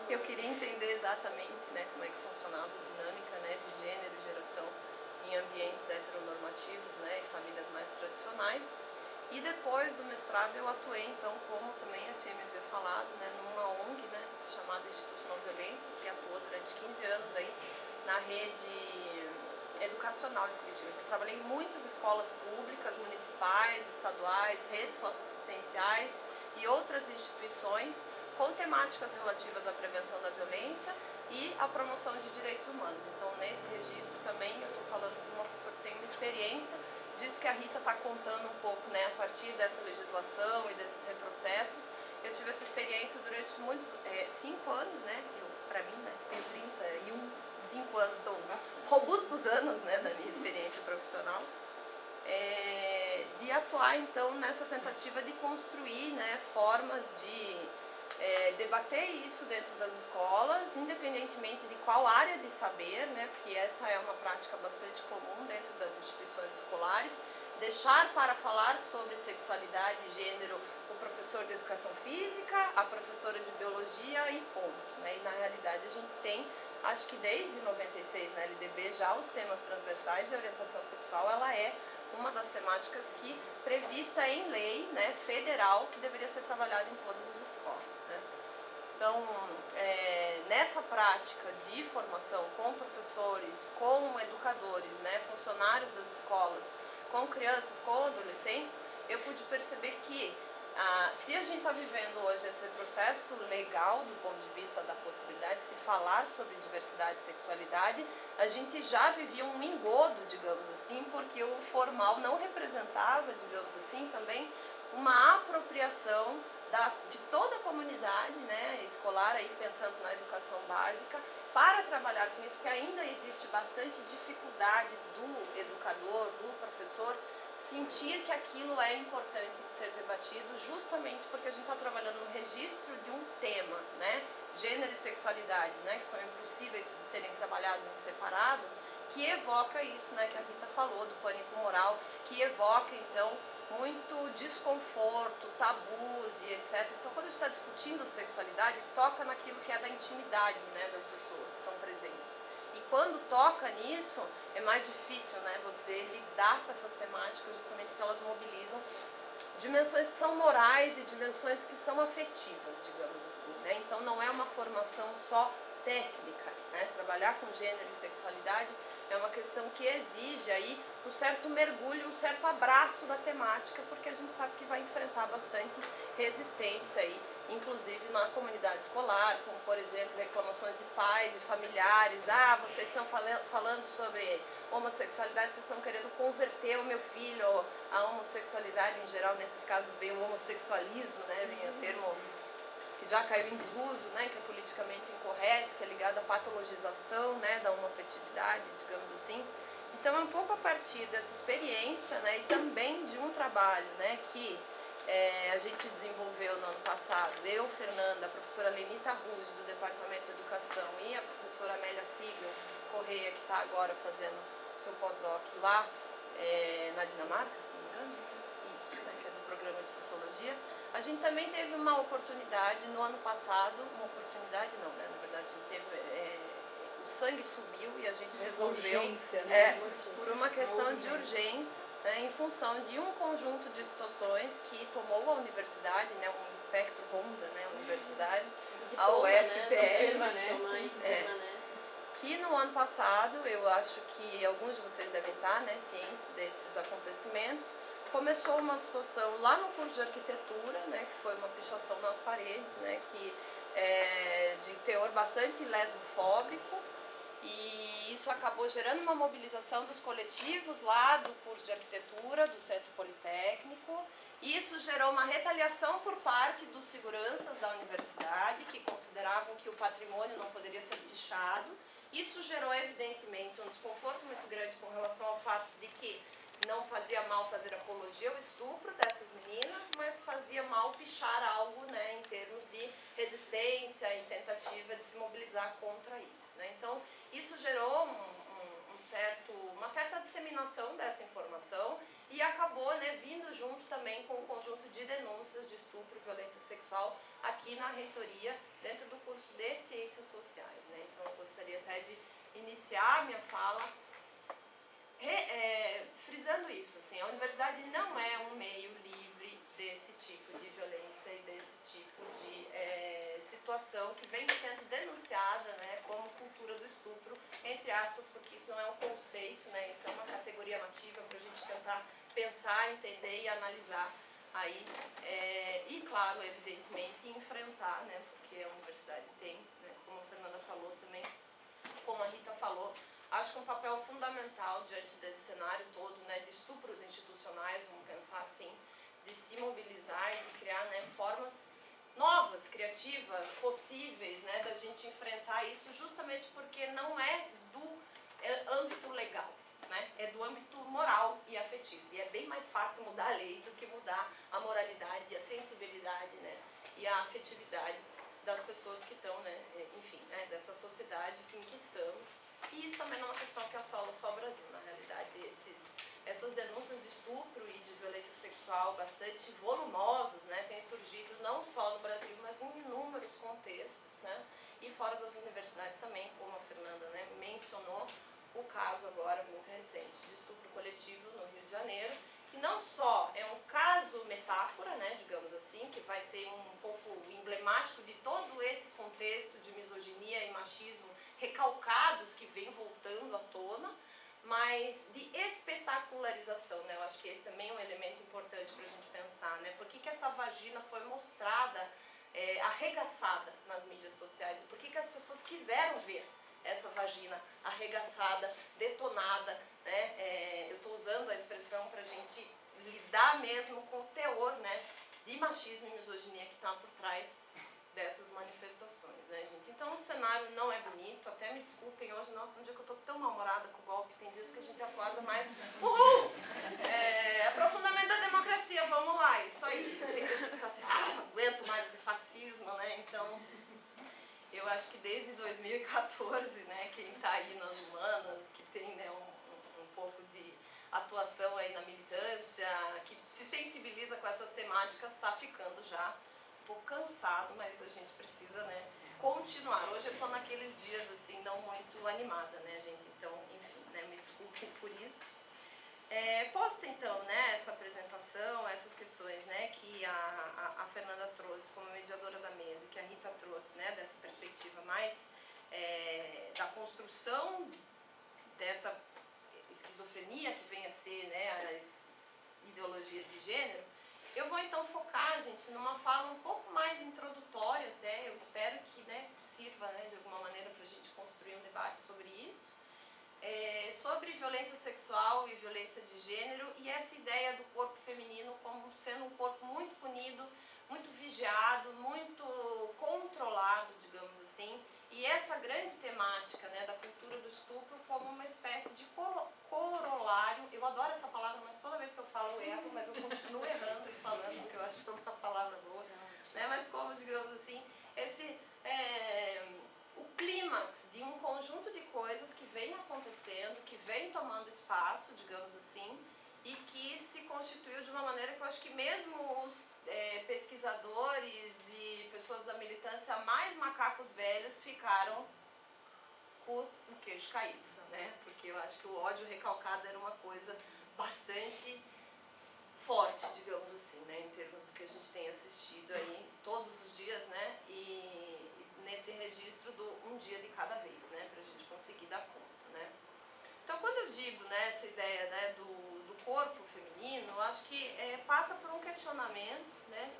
Eu queria entender exatamente, né, como é que funcionava a dinâmica, né, de gênero e geração em ambientes heteronormativos, né, e famílias mais tradicionais. E depois do mestrado eu atuei, então, como também a tia me havia falado, né, numa ONG, né, chamada Instituto Não Violência, que atuou durante 15 anos aí na rede educacional de Curitiba. Então, trabalhei em muitas escolas públicas, municipais, estaduais, redes socioassistenciais e outras instituições com temáticas relativas à prevenção da violência e à promoção de direitos humanos. Então, nesse registro também eu estou falando com uma pessoa que tem uma experiência disso que a Rita está contando um pouco, né, a partir dessa legislação e desses retrocessos. Eu tive essa experiência durante muitos, 5 anos, né, para mim, né, tenho 31, 5 anos são robustos anos, né, da minha experiência profissional, de atuar, então, nessa tentativa de construir, né, formas de debater isso dentro das escolas, independentemente de qual área de saber, né, porque essa é uma prática bastante comum dentro das instituições escolares, deixar para falar sobre sexualidade e gênero o professor de educação física, a professora de biologia e ponto, né? E na realidade a gente tem, acho que desde 96 na LDB já os temas transversais e a orientação sexual, ela é uma das temáticas que prevista em lei, né, federal, que deveria ser trabalhada em todas as escolas, né? Então, nessa prática de formação com professores, com educadores, né, funcionários das escolas, com crianças, com adolescentes, eu pude perceber que se a gente está vivendo hoje esse retrocesso legal do ponto de vista da possibilidade de se falar sobre diversidade e sexualidade, a gente já vivia um engodo, digamos assim, porque o formal não representava, digamos assim, também uma apropriação de toda a comunidade, né, escolar, aí pensando na educação básica, para trabalhar com isso, porque ainda existe bastante dificuldade do educador, do professor, sentir que aquilo é importante de ser debatido, justamente porque a gente está trabalhando no registro de um tema, né, gênero e sexualidade, né, que são impossíveis de serem trabalhados em separado, que evoca isso, né, que a Rita falou, do pânico moral, que evoca, então, muito desconforto, tabus e etc. Então, quando a gente está discutindo sexualidade, toca naquilo que é da intimidade, né, das pessoas que estão presentes. E quando toca nisso, é mais difícil, né, você lidar com essas temáticas, justamente porque elas mobilizam dimensões que são morais e dimensões que são afetivas, digamos assim, né? Então, não é uma formação só técnica, né? Trabalhar com gênero e sexualidade é uma questão que exige aí um certo mergulho, um certo abraço da temática, porque a gente sabe que vai enfrentar bastante resistência aí, inclusive na comunidade escolar, como, por exemplo, reclamações de pais e familiares. Vocês estão falando sobre homossexualidade, vocês estão querendo converter o meu filho à homossexualidade. Em geral, nesses casos, vem o homossexualismo, né? Vem o termo que já caiu em desuso, né, que é politicamente incorreto, que é ligado à patologização, né, da homoafetividade, digamos assim. Então, é um pouco a partir dessa experiência, né, e também de um trabalho, né, que a gente desenvolveu no ano passado, eu, Fernanda, a professora Lenita Ruge, do Departamento de Educação, e a professora Amélia Siegel Correia, que está agora fazendo o seu pós-doc lá na Dinamarca, se não me engano, isso, né, que é do programa de Sociologia. A gente também teve uma oportunidade no ano passado, uma oportunidade não, né, na verdade a gente teve, o sangue subiu e a gente resolveu, urgência, né? por uma questão de urgência, né, em função de um conjunto de situações que tomou a universidade, né, um espectro ronda, né, a universidade, a UFPR, que no ano passado, eu acho que alguns de vocês devem estar, né, cientes desses acontecimentos, começou uma situação lá no curso de arquitetura, né, que foi uma pichação nas paredes, né, que é de teor bastante lesbofóbico, e isso acabou gerando uma mobilização dos coletivos lá do curso de arquitetura, do Centro Politécnico. Isso gerou uma retaliação por parte dos seguranças da universidade, que consideravam que o patrimônio não poderia ser pichado. Isso gerou, evidentemente, um desconforto muito grande com relação ao fato de que não fazia mal fazer apologia ao estupro dessas meninas, mas fazia mal pichar algo, né, em termos de resistência e tentativa de se mobilizar contra isso, né? Então, isso gerou uma certa disseminação dessa informação e acabou, né, vindo junto também com um conjunto de denúncias de estupro e violência sexual aqui na reitoria, dentro do curso de Ciências Sociais, né? Então, eu gostaria até de iniciar a minha fala frisando isso, assim, a universidade não é um meio livre desse tipo de violência e desse tipo de situação que vem sendo denunciada, né, como cultura do estupro, entre aspas, porque isso não é um conceito, né, isso é uma categoria nativa para a gente tentar pensar, entender e analisar aí, e claro, evidentemente, enfrentar, né, porque a universidade tem, né, como a Fernanda falou também, como a Rita falou, acho que um papel fundamental diante desse cenário todo, né, de estupros institucionais, vamos pensar assim, de se mobilizar e de criar, né, formas novas, criativas, possíveis, né, da gente enfrentar isso, justamente porque não é do âmbito legal, né, é do âmbito moral e afetivo. E é bem mais fácil mudar a lei do que mudar a moralidade, a sensibilidade, né, e a afetividade das pessoas que estão, né, enfim, né, dessa sociedade em que estamos. E isso também não é uma questão que assola só o Brasil, na realidade, essas denúncias de estupro e de violência sexual bastante volumosas, né, têm surgido não só no Brasil, mas em inúmeros contextos, né, e fora das universidades também, como a Fernanda, né, mencionou o caso agora muito recente de estupro coletivo no Rio de Janeiro, que não só é um caso metáfora, né, digamos assim, que vai ser um pouco emblemático de todo esse contexto de misoginia e machismo recalcados que vem voltando à tona, mas de espetacularização, né? Eu acho que esse também é um elemento importante para a gente pensar, né? Por que essa vagina foi mostrada, arregaçada nas mídias sociais, e por que as pessoas quiseram ver essa vagina arregaçada, detonada, né? Eu estou usando a expressão para a gente lidar mesmo com o teor, né, de machismo e misoginia que está por trás dessas manifestações, né, gente? Então o cenário não é bonito, até me desculpem hoje, nossa, um dia que eu estou tão mal-humorada com o golpe, tem dias que a gente acorda mais, uhul! Aprofundamento da democracia, vamos lá, isso aí. Tem dias que você está assim, não aguento mais esse fascismo, né, então eu acho que desde 2014, né, quem está aí nas humanas, que tem, né, um pouco de atuação aí na militância, que se sensibiliza com essas temáticas, está ficando já um pouco cansado, mas a gente precisa, né, continuar. Hoje eu estou naqueles dias assim, não muito animada, né, gente? Então, enfim, né, me desculpem por isso. Posta então, né, essa apresentação, essas questões, né, que a Fernanda trouxe como mediadora da mesa e que a Rita trouxe, né, dessa perspectiva mais da construção dessa esquizofrenia que vem a ser, né, a ideologia de gênero. Eu vou então focar, gente, numa fala um pouco mais introdutória até, eu espero que, né, sirva, né, de alguma maneira para a gente construir um debate sobre isso, sobre violência sexual e violência de gênero e essa ideia do corpo feminino como sendo um corpo muito punido, muito vigiado, muito controlado, digamos assim, e essa grande temática, né, da cultura do estupro como uma espécie de corolário. Eu adoro essa palavra, mas toda vez que eu falo eu erro, mas eu continuo errando e falando, porque eu acho que é uma palavra boa, né, mas como, digamos assim, o clímax de um conjunto de coisas que vem acontecendo, que vem tomando espaço, digamos assim, e que se constituiu de uma maneira que eu acho que mesmo os pesquisadores e pessoas da militância mais macacos velhos ficaram com o queixo caído, né? Porque eu acho que o ódio recalcado era uma coisa bastante forte, digamos assim, né, em termos do que a gente tem assistido aí todos os dias, né, e nesse registro do um dia de cada vez, né, para a gente conseguir dar conta, né. Então, quando eu digo, né, essa ideia, né, do corpo feminino, eu acho que passa por um questionamento, né,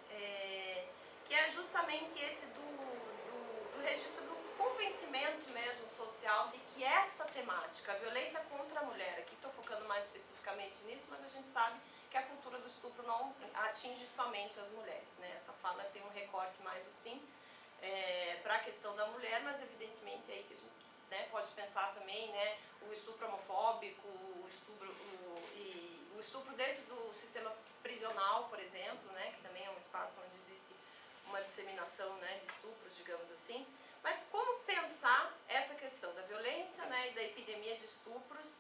que é justamente esse do registro do convencimento mesmo social de que esta temática, a violência contra a mulher, aqui estou focando mais especificamente nisso, mas a gente sabe que a cultura do estupro não atinge somente as mulheres, né? Essa fala tem um recorte mais assim para a questão da mulher, mas evidentemente é aí que a gente, né, pode pensar também, né, o estupro homofóbico, o estupro dentro do sistema prisional, por exemplo, né, que também é um espaço onde existe uma disseminação, né, de estupros, digamos assim. Mas como pensar essa questão da violência, né, e da epidemia de estupros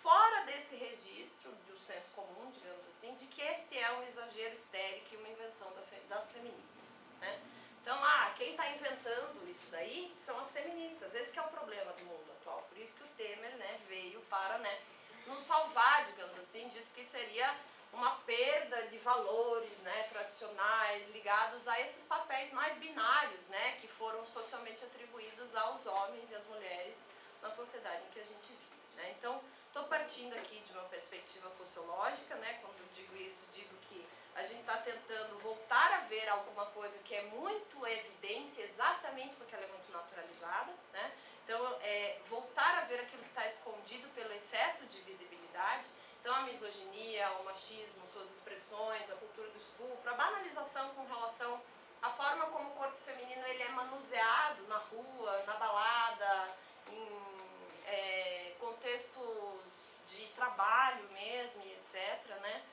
fora desse registro do senso comum, digamos assim, de que este é um exagero histérico e uma invenção das feministas, né? Então, quem está inventando isso daí são as feministas. Esse que é o problema do mundo atual. Por isso que o Temer, né, veio para, né, nos salvar, digamos assim, disso que seria uma perda de valores, né, tradicionais ligados a esses papéis mais binários, né, que foram socialmente atribuídos aos homens e às mulheres na sociedade em que a gente vive, né. Então, estou partindo aqui de uma perspectiva sociológica, né, quando eu digo isso, digo que a gente está tentando voltar a ver alguma coisa que é muito evidente, exatamente porque ela é muito naturalizada, né. Então, voltar a ver aquilo que está escondido pelo excesso de visibilidade. Então, a misoginia, o machismo, suas expressões, a cultura do estupro, a banalização com relação à forma como o corpo feminino ele é manuseado na rua, na balada, em contextos de trabalho mesmo, e etc., né?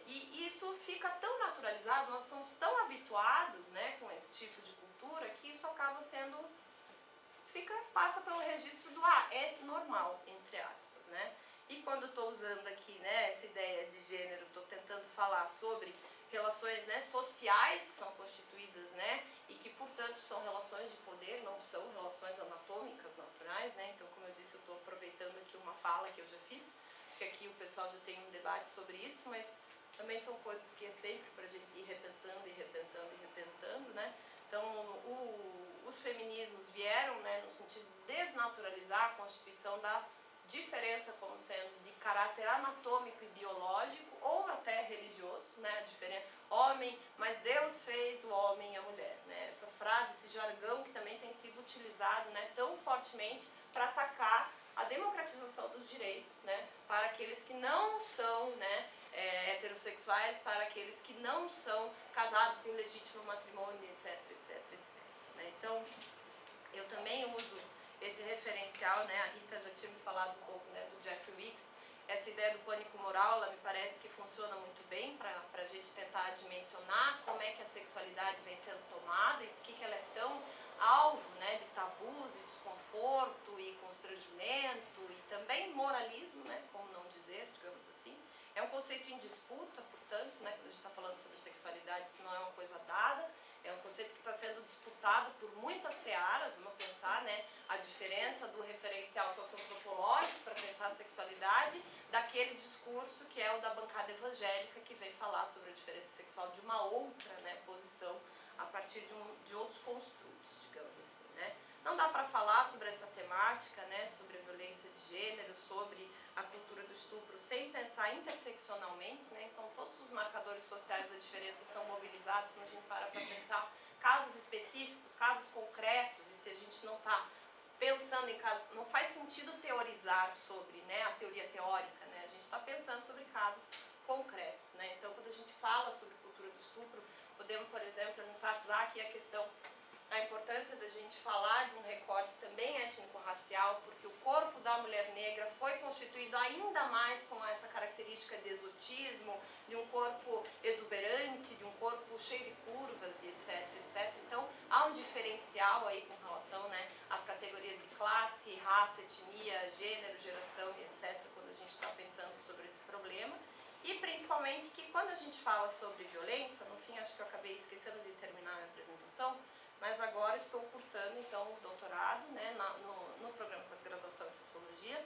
E isso fica tão naturalizado, nós estamos tão habituados, né, com esse tipo de cultura, que isso acaba sendo... passa pelo registro do é normal, entre aspas, né? E quando estou usando aqui, né, essa ideia de gênero, estou tentando falar sobre relações, né, sociais que são constituídas, né, e que, portanto, são relações de poder, não são relações anatômicas naturais, né? Então, como eu disse, eu estou aproveitando aqui uma fala que eu já fiz. Acho que aqui o pessoal já tem um debate sobre isso, mas também são coisas que é sempre para a gente ir repensando e repensando e repensando, né? Então, os feminismos vieram, né, no sentido de desnaturalizar a constituição da diferença como sendo de caráter anatômico e biológico ou até religioso, né, a diferença, homem, mas Deus fez o homem e a mulher, né, essa frase, esse jargão que também tem sido utilizado, né, tão fortemente para atacar a democratização dos direitos, né, para aqueles que não são, né, heterossexuais, para aqueles que não são casados em legítimo matrimônio, etc, etc, etc, né. Então, eu também uso esse referencial, né, a Rita já tinha me falado um pouco, né, do Jeffrey Weeks, essa ideia do pânico moral, ela me parece que funciona muito bem para a gente tentar dimensionar como é que a sexualidade vem sendo tomada e por que ela é tão alvo, né, de tabus e desconforto e constrangimento e também moralismo, né, como não dizer, digamos assim. É um conceito em disputa, portanto, né, quando a gente está falando sobre sexualidade, isso não é uma coisa dada, é um conceito que está sendo disputado por muitas searas, vamos pensar, né, a diferença do referencial socioantropológico para pensar a sexualidade, daquele discurso que é o da bancada evangélica, que vem falar sobre a diferença sexual de uma outra, né, posição, a partir de outros construtos, digamos assim, né. Não dá para falar sobre essa temática, né, sobre a violência de gênero, sobre a cultura do estupro, sem pensar interseccionalmente, né. Então, todos os marcadores sociais da diferença são mobilizados quando a gente para pensar casos específicos, casos concretos, e se a gente não está pensando em casos, não faz sentido teorizar sobre, né, a teoria teórica, né, a gente está pensando sobre casos concretos, né. Então, quando a gente fala sobre cultura do estupro, podemos, por exemplo, enfatizar aqui a questão, a importância da gente falar de um recorte também étnico-racial, porque o corpo da mulher negra foi constituído ainda mais com essa característica de exotismo, de um corpo exuberante, de um corpo cheio de curvas e etc, etc. Então, há um diferencial aí com relação, né, às categorias de classe, raça, etnia, gênero, geração e etc, quando a gente está pensando sobre esse problema. E principalmente que quando a gente fala sobre violência, no fim acho que eu acabei esquecendo de terminar a minha apresentação, mas agora estou cursando então o doutorado, né, no programa de pós-graduação em Sociologia,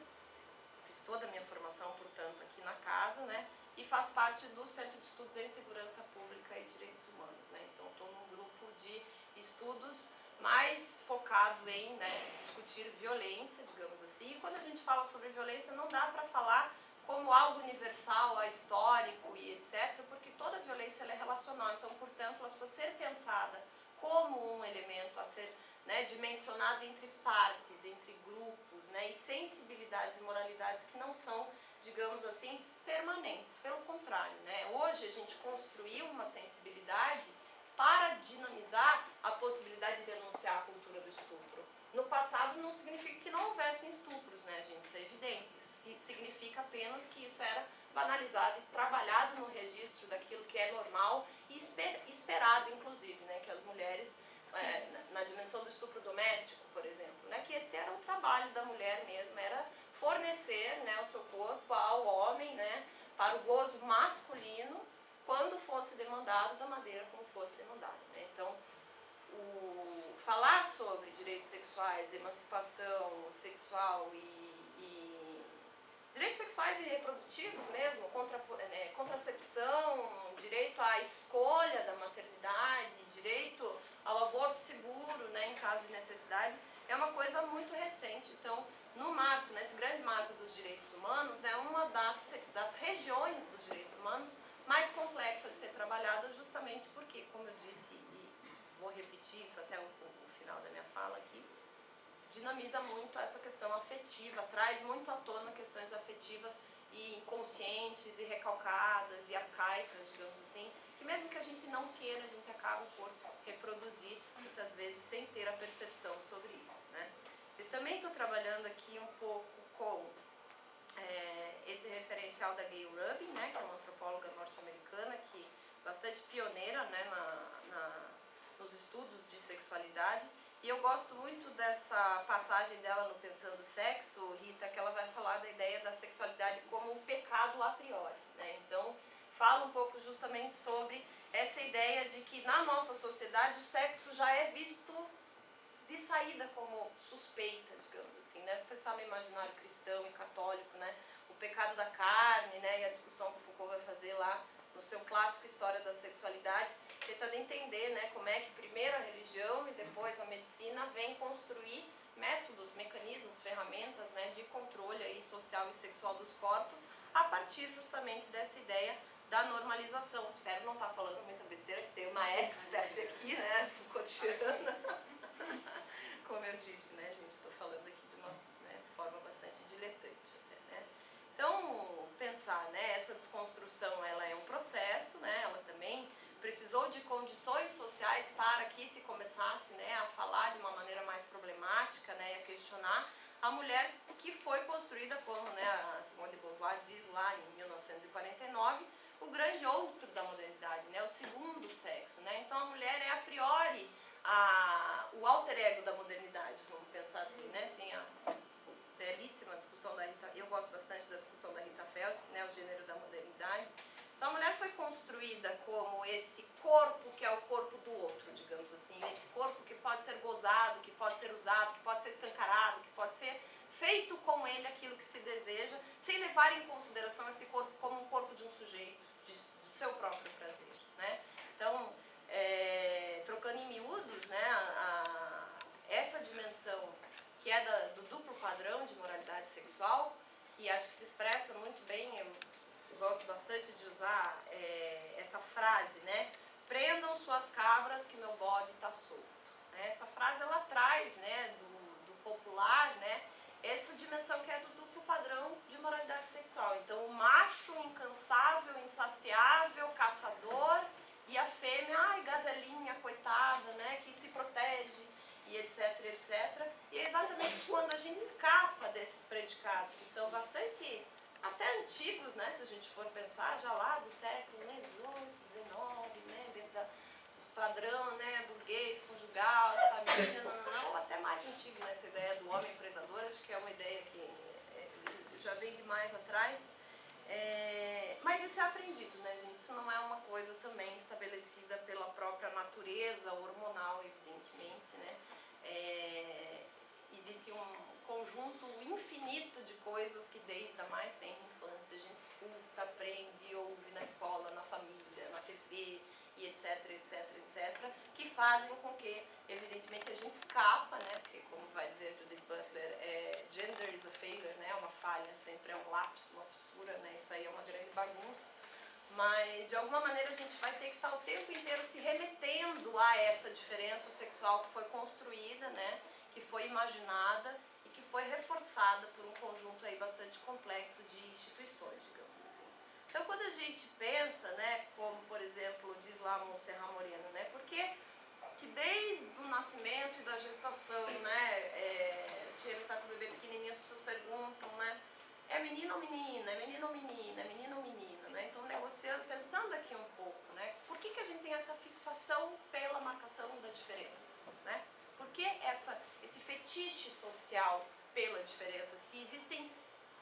fiz toda a minha formação, portanto, aqui na casa, né? E faço parte do Centro de Estudos em Segurança Pública e Direitos Humanos, né? Então, estou num grupo de estudos mais focado em, né, discutir violência, digamos assim. E quando a gente fala sobre violência, não dá para falar como algo universal, histórico e etc., porque toda violência ela é relacional. Então, portanto, ela precisa ser pensada como um elemento a ser, né, dimensionado entre partes, entre grupos, né, e sensibilidades e moralidades que não são, digamos assim, permanentes. Pelo contrário, né, hoje a gente construiu uma sensibilidade para dinamizar a possibilidade de denunciar a cultura do estupro. No passado não significa que não houvessem estupros, né, gente? Isso é evidente. Significa apenas que isso era banalizado e trabalhado no registro daquilo que é normal e esperado, inclusive, né, que as mulheres, na dimensão do estupro doméstico, por exemplo, né, que esse era o trabalho da mulher mesmo, era fornecer, né, o seu corpo ao homem, né, para o gozo masculino, quando fosse demandado, da maneira como fosse demandado, né? Então, falar sobre direitos sexuais, emancipação sexual e direitos sexuais e reprodutivos mesmo, contracepção, direito à escolha da maternidade, direito ao aborto seguro, né, em caso de necessidade, é uma coisa muito recente. Então, no marco, nesse grande marco dos direitos humanos, é uma das regiões dos direitos humanos mais complexa de ser trabalhada, justamente porque, como eu disse, e vou repetir isso até o final da minha fala aqui, dinamiza muito essa questão afetiva, traz muito à tona questões afetivas e inconscientes e recalcadas e arcaicas, digamos assim, que mesmo que a gente não queira, a gente acaba por reproduzir, muitas vezes sem ter a percepção sobre isso, né? Eu também estou trabalhando aqui um pouco com esse referencial da Gayle Rubin, né, que é uma antropóloga norte-americana, que bastante pioneira, né, nos estudos de sexualidade. E eu gosto muito dessa passagem dela no Pensando Sexo, Rita, que ela vai falar da ideia da sexualidade como um pecado a priori, né? Então, fala um pouco justamente sobre essa ideia de que na nossa sociedade o sexo já é visto de saída como suspeita, digamos assim, né? Pensar no imaginário cristão e católico, né? O pecado da carne, né? E a discussão que Foucault vai fazer lá no seu clássico História da Sexualidade, tentando entender, né, como é que primeiro a religião e depois a medicina vem construir métodos, mecanismos, ferramentas, né, de controle aí social e sexual dos corpos a partir justamente dessa ideia da normalização. Espero não estar falando muita besteira, que tem uma expert aqui, né, Foucaultiana. Como eu disse, né, gente, estou falando aqui de uma, né, forma bastante diletante até, né. Então, pensar, né, essa desconstrução, ela é um processo, né, ela também precisou de condições sociais para que se começasse, né, a falar de uma maneira mais problemática, né, e a questionar a mulher que foi construída como, né, a Simone de Beauvoir diz lá em 1949, o grande outro da modernidade, né, o segundo sexo, né. Então a mulher é a priori o alter ego da modernidade, vamos pensar assim, né. Tem a belíssima discussão da Rita, eu gosto bastante da discussão da Rita Felski, né, o gênero da modernidade. Então a mulher foi construída como esse corpo que é o corpo do outro, digamos assim, esse corpo que pode ser gozado, que pode ser usado, que pode ser escancarado, que pode ser feito com ele aquilo que se deseja, sem levar em consideração esse corpo como um corpo de um sujeito, do seu próprio prazer, né? Então, trocando em miúdos, né, essa dimensão que é do duplo padrão de moralidade sexual, que acho que se expressa muito bem, eu gosto bastante de usar essa frase, né? Prendam suas cabras que meu bode está solto. Essa frase ela traz, né, do popular, né, essa dimensão que é do duplo padrão de moralidade sexual. Então o macho incansável, insaciável, caçador, e a fêmea, ai, gazelinha, coitada, né, que se protege, e etc, etc. E é exatamente quando a gente escapa desses predicados, que são bastante até antigos, né, se a gente for pensar, já lá do século, né, 18, 19, né, dentro do padrão, né, burguês, conjugal, família, ou até mais antigo, né, essa ideia do homem predador, acho que é uma ideia que já vem de mais atrás. Mas isso é aprendido, né, gente? Isso não é uma coisa também estabelecida pela própria natureza hormonal, evidentemente, né? Existe um conjunto infinito de coisas que desde a mais tenra infância a gente escuta, aprende, ouve na escola, na família, na TV e etc, etc, etc, que fazem com que, evidentemente, a gente escapa, né, porque como vai dizer Judith Butler, gender is a failure, né, é uma falha, sempre é um lapso, uma fissura, né, isso aí é uma grande bagunça, mas de alguma maneira a gente vai ter que estar o tempo inteiro se remetendo a essa diferença sexual que foi construída, né, que foi imaginada e que foi reforçada por um conjunto aí bastante complexo de instituições, digamos assim. Então, quando a gente pensa, né, como, por exemplo, diz lá Montserrat Moreno, né, porque que desde o nascimento e da gestação, né, Tia Me tá com o bebê pequenininho, as pessoas perguntam, né, é menino ou menina, é menino ou menina, é menino ou menina, né, então negociando, pensando aqui um pouco, né, por que a gente tem essa fixação pela marcação da diferença, né? Por que esse fetiche social pela diferença? Se existem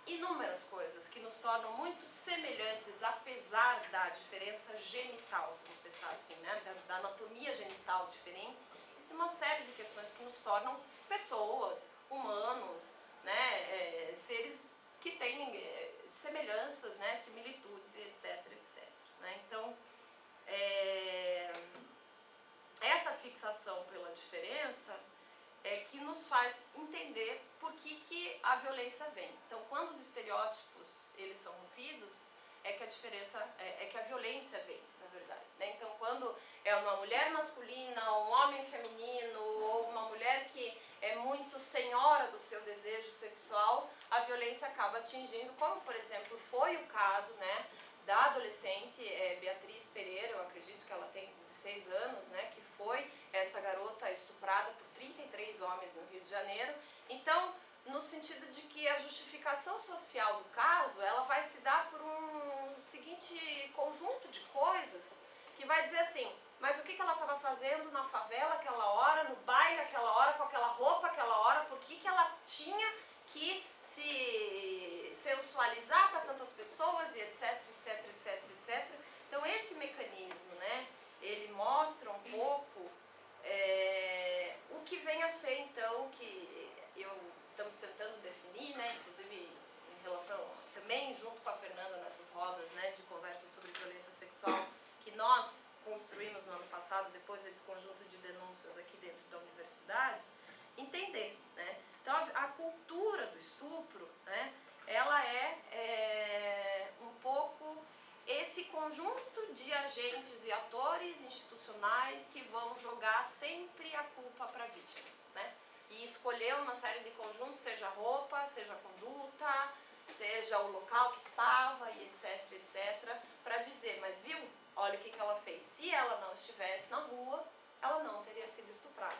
inúmeras coisas que nos tornam muito semelhantes, apesar da diferença genital, vamos pensar assim, né? Da anatomia genital diferente, existe uma série de questões que nos tornam pessoas, humanos, né? Seres que têm semelhanças, né? Similitudes, etc, etc. Né? Então, essa fixação pela diferença é que nos faz entender por que a violência vem. Então, quando os estereótipos eles são rompidos, é que a diferença é que a violência vem, na verdade. Né? Então, quando é uma mulher masculina, um homem feminino, ou uma mulher que é muito senhora do seu desejo sexual, a violência acaba atingindo, como por exemplo foi o caso, né, da adolescente Beatriz Pereira, eu acredito que ela tem 16 anos, né, que foi essa garota estuprada por 33 homens no Rio de Janeiro. Então, no sentido de que a justificação social do caso, ela vai se dar por um seguinte conjunto de coisas, que vai dizer assim, mas o que ela estava fazendo na favela aquela hora, no baile aquela hora, com aquela roupa aquela hora, por que ela tinha que se sensualizar para tantas pessoas e etc, etc, etc, etc. Então esse mecanismo, né, ele mostra um pouco o que vem a ser então, que estamos tentando definir, né, inclusive em relação, também junto com a Fernanda nessas rodas, né, de conversa sobre violência sexual, que nós construímos no ano passado, depois desse conjunto de denúncias aqui dentro da universidade, entender, né. Então a cultura do estupro, né, ela é um pouco esse conjunto de agentes e atores institucionais que vão jogar sempre a culpa para a vítima, né? E escolher uma série de conjuntos, seja roupa, seja conduta, seja o local que estava e etc, etc, para dizer, mas viu, olha o que ela fez. Se ela não estivesse na rua, ela não teria sido estuprada.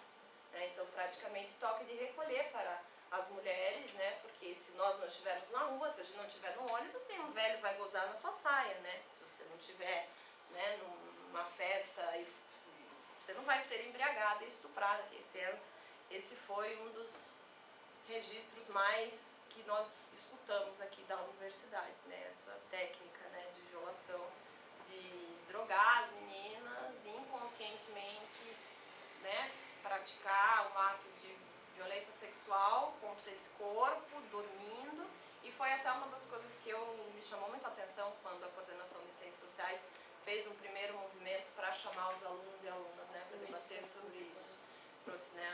Né? Então, praticamente, toque de recolher para as mulheres, né? Porque se nós não estivermos na rua, se a gente não estiver no ônibus, nenhum velho vai gozar na tua saia, né? Se você não estiver, né, numa festa, você não vai ser embriagada e estuprada. Esse foi um dos registros mais que nós escutamos aqui da universidade, né? Essa técnica, né, de violação, de drogar as meninas inconscientemente, né, praticar um ato de violência sexual contra esse corpo, dormindo, e foi até uma das coisas que me chamou muito a atenção quando a Coordenação de Ciências Sociais fez um primeiro movimento para chamar os alunos e alunas, né, para debater sobre isso. Trouxe, né,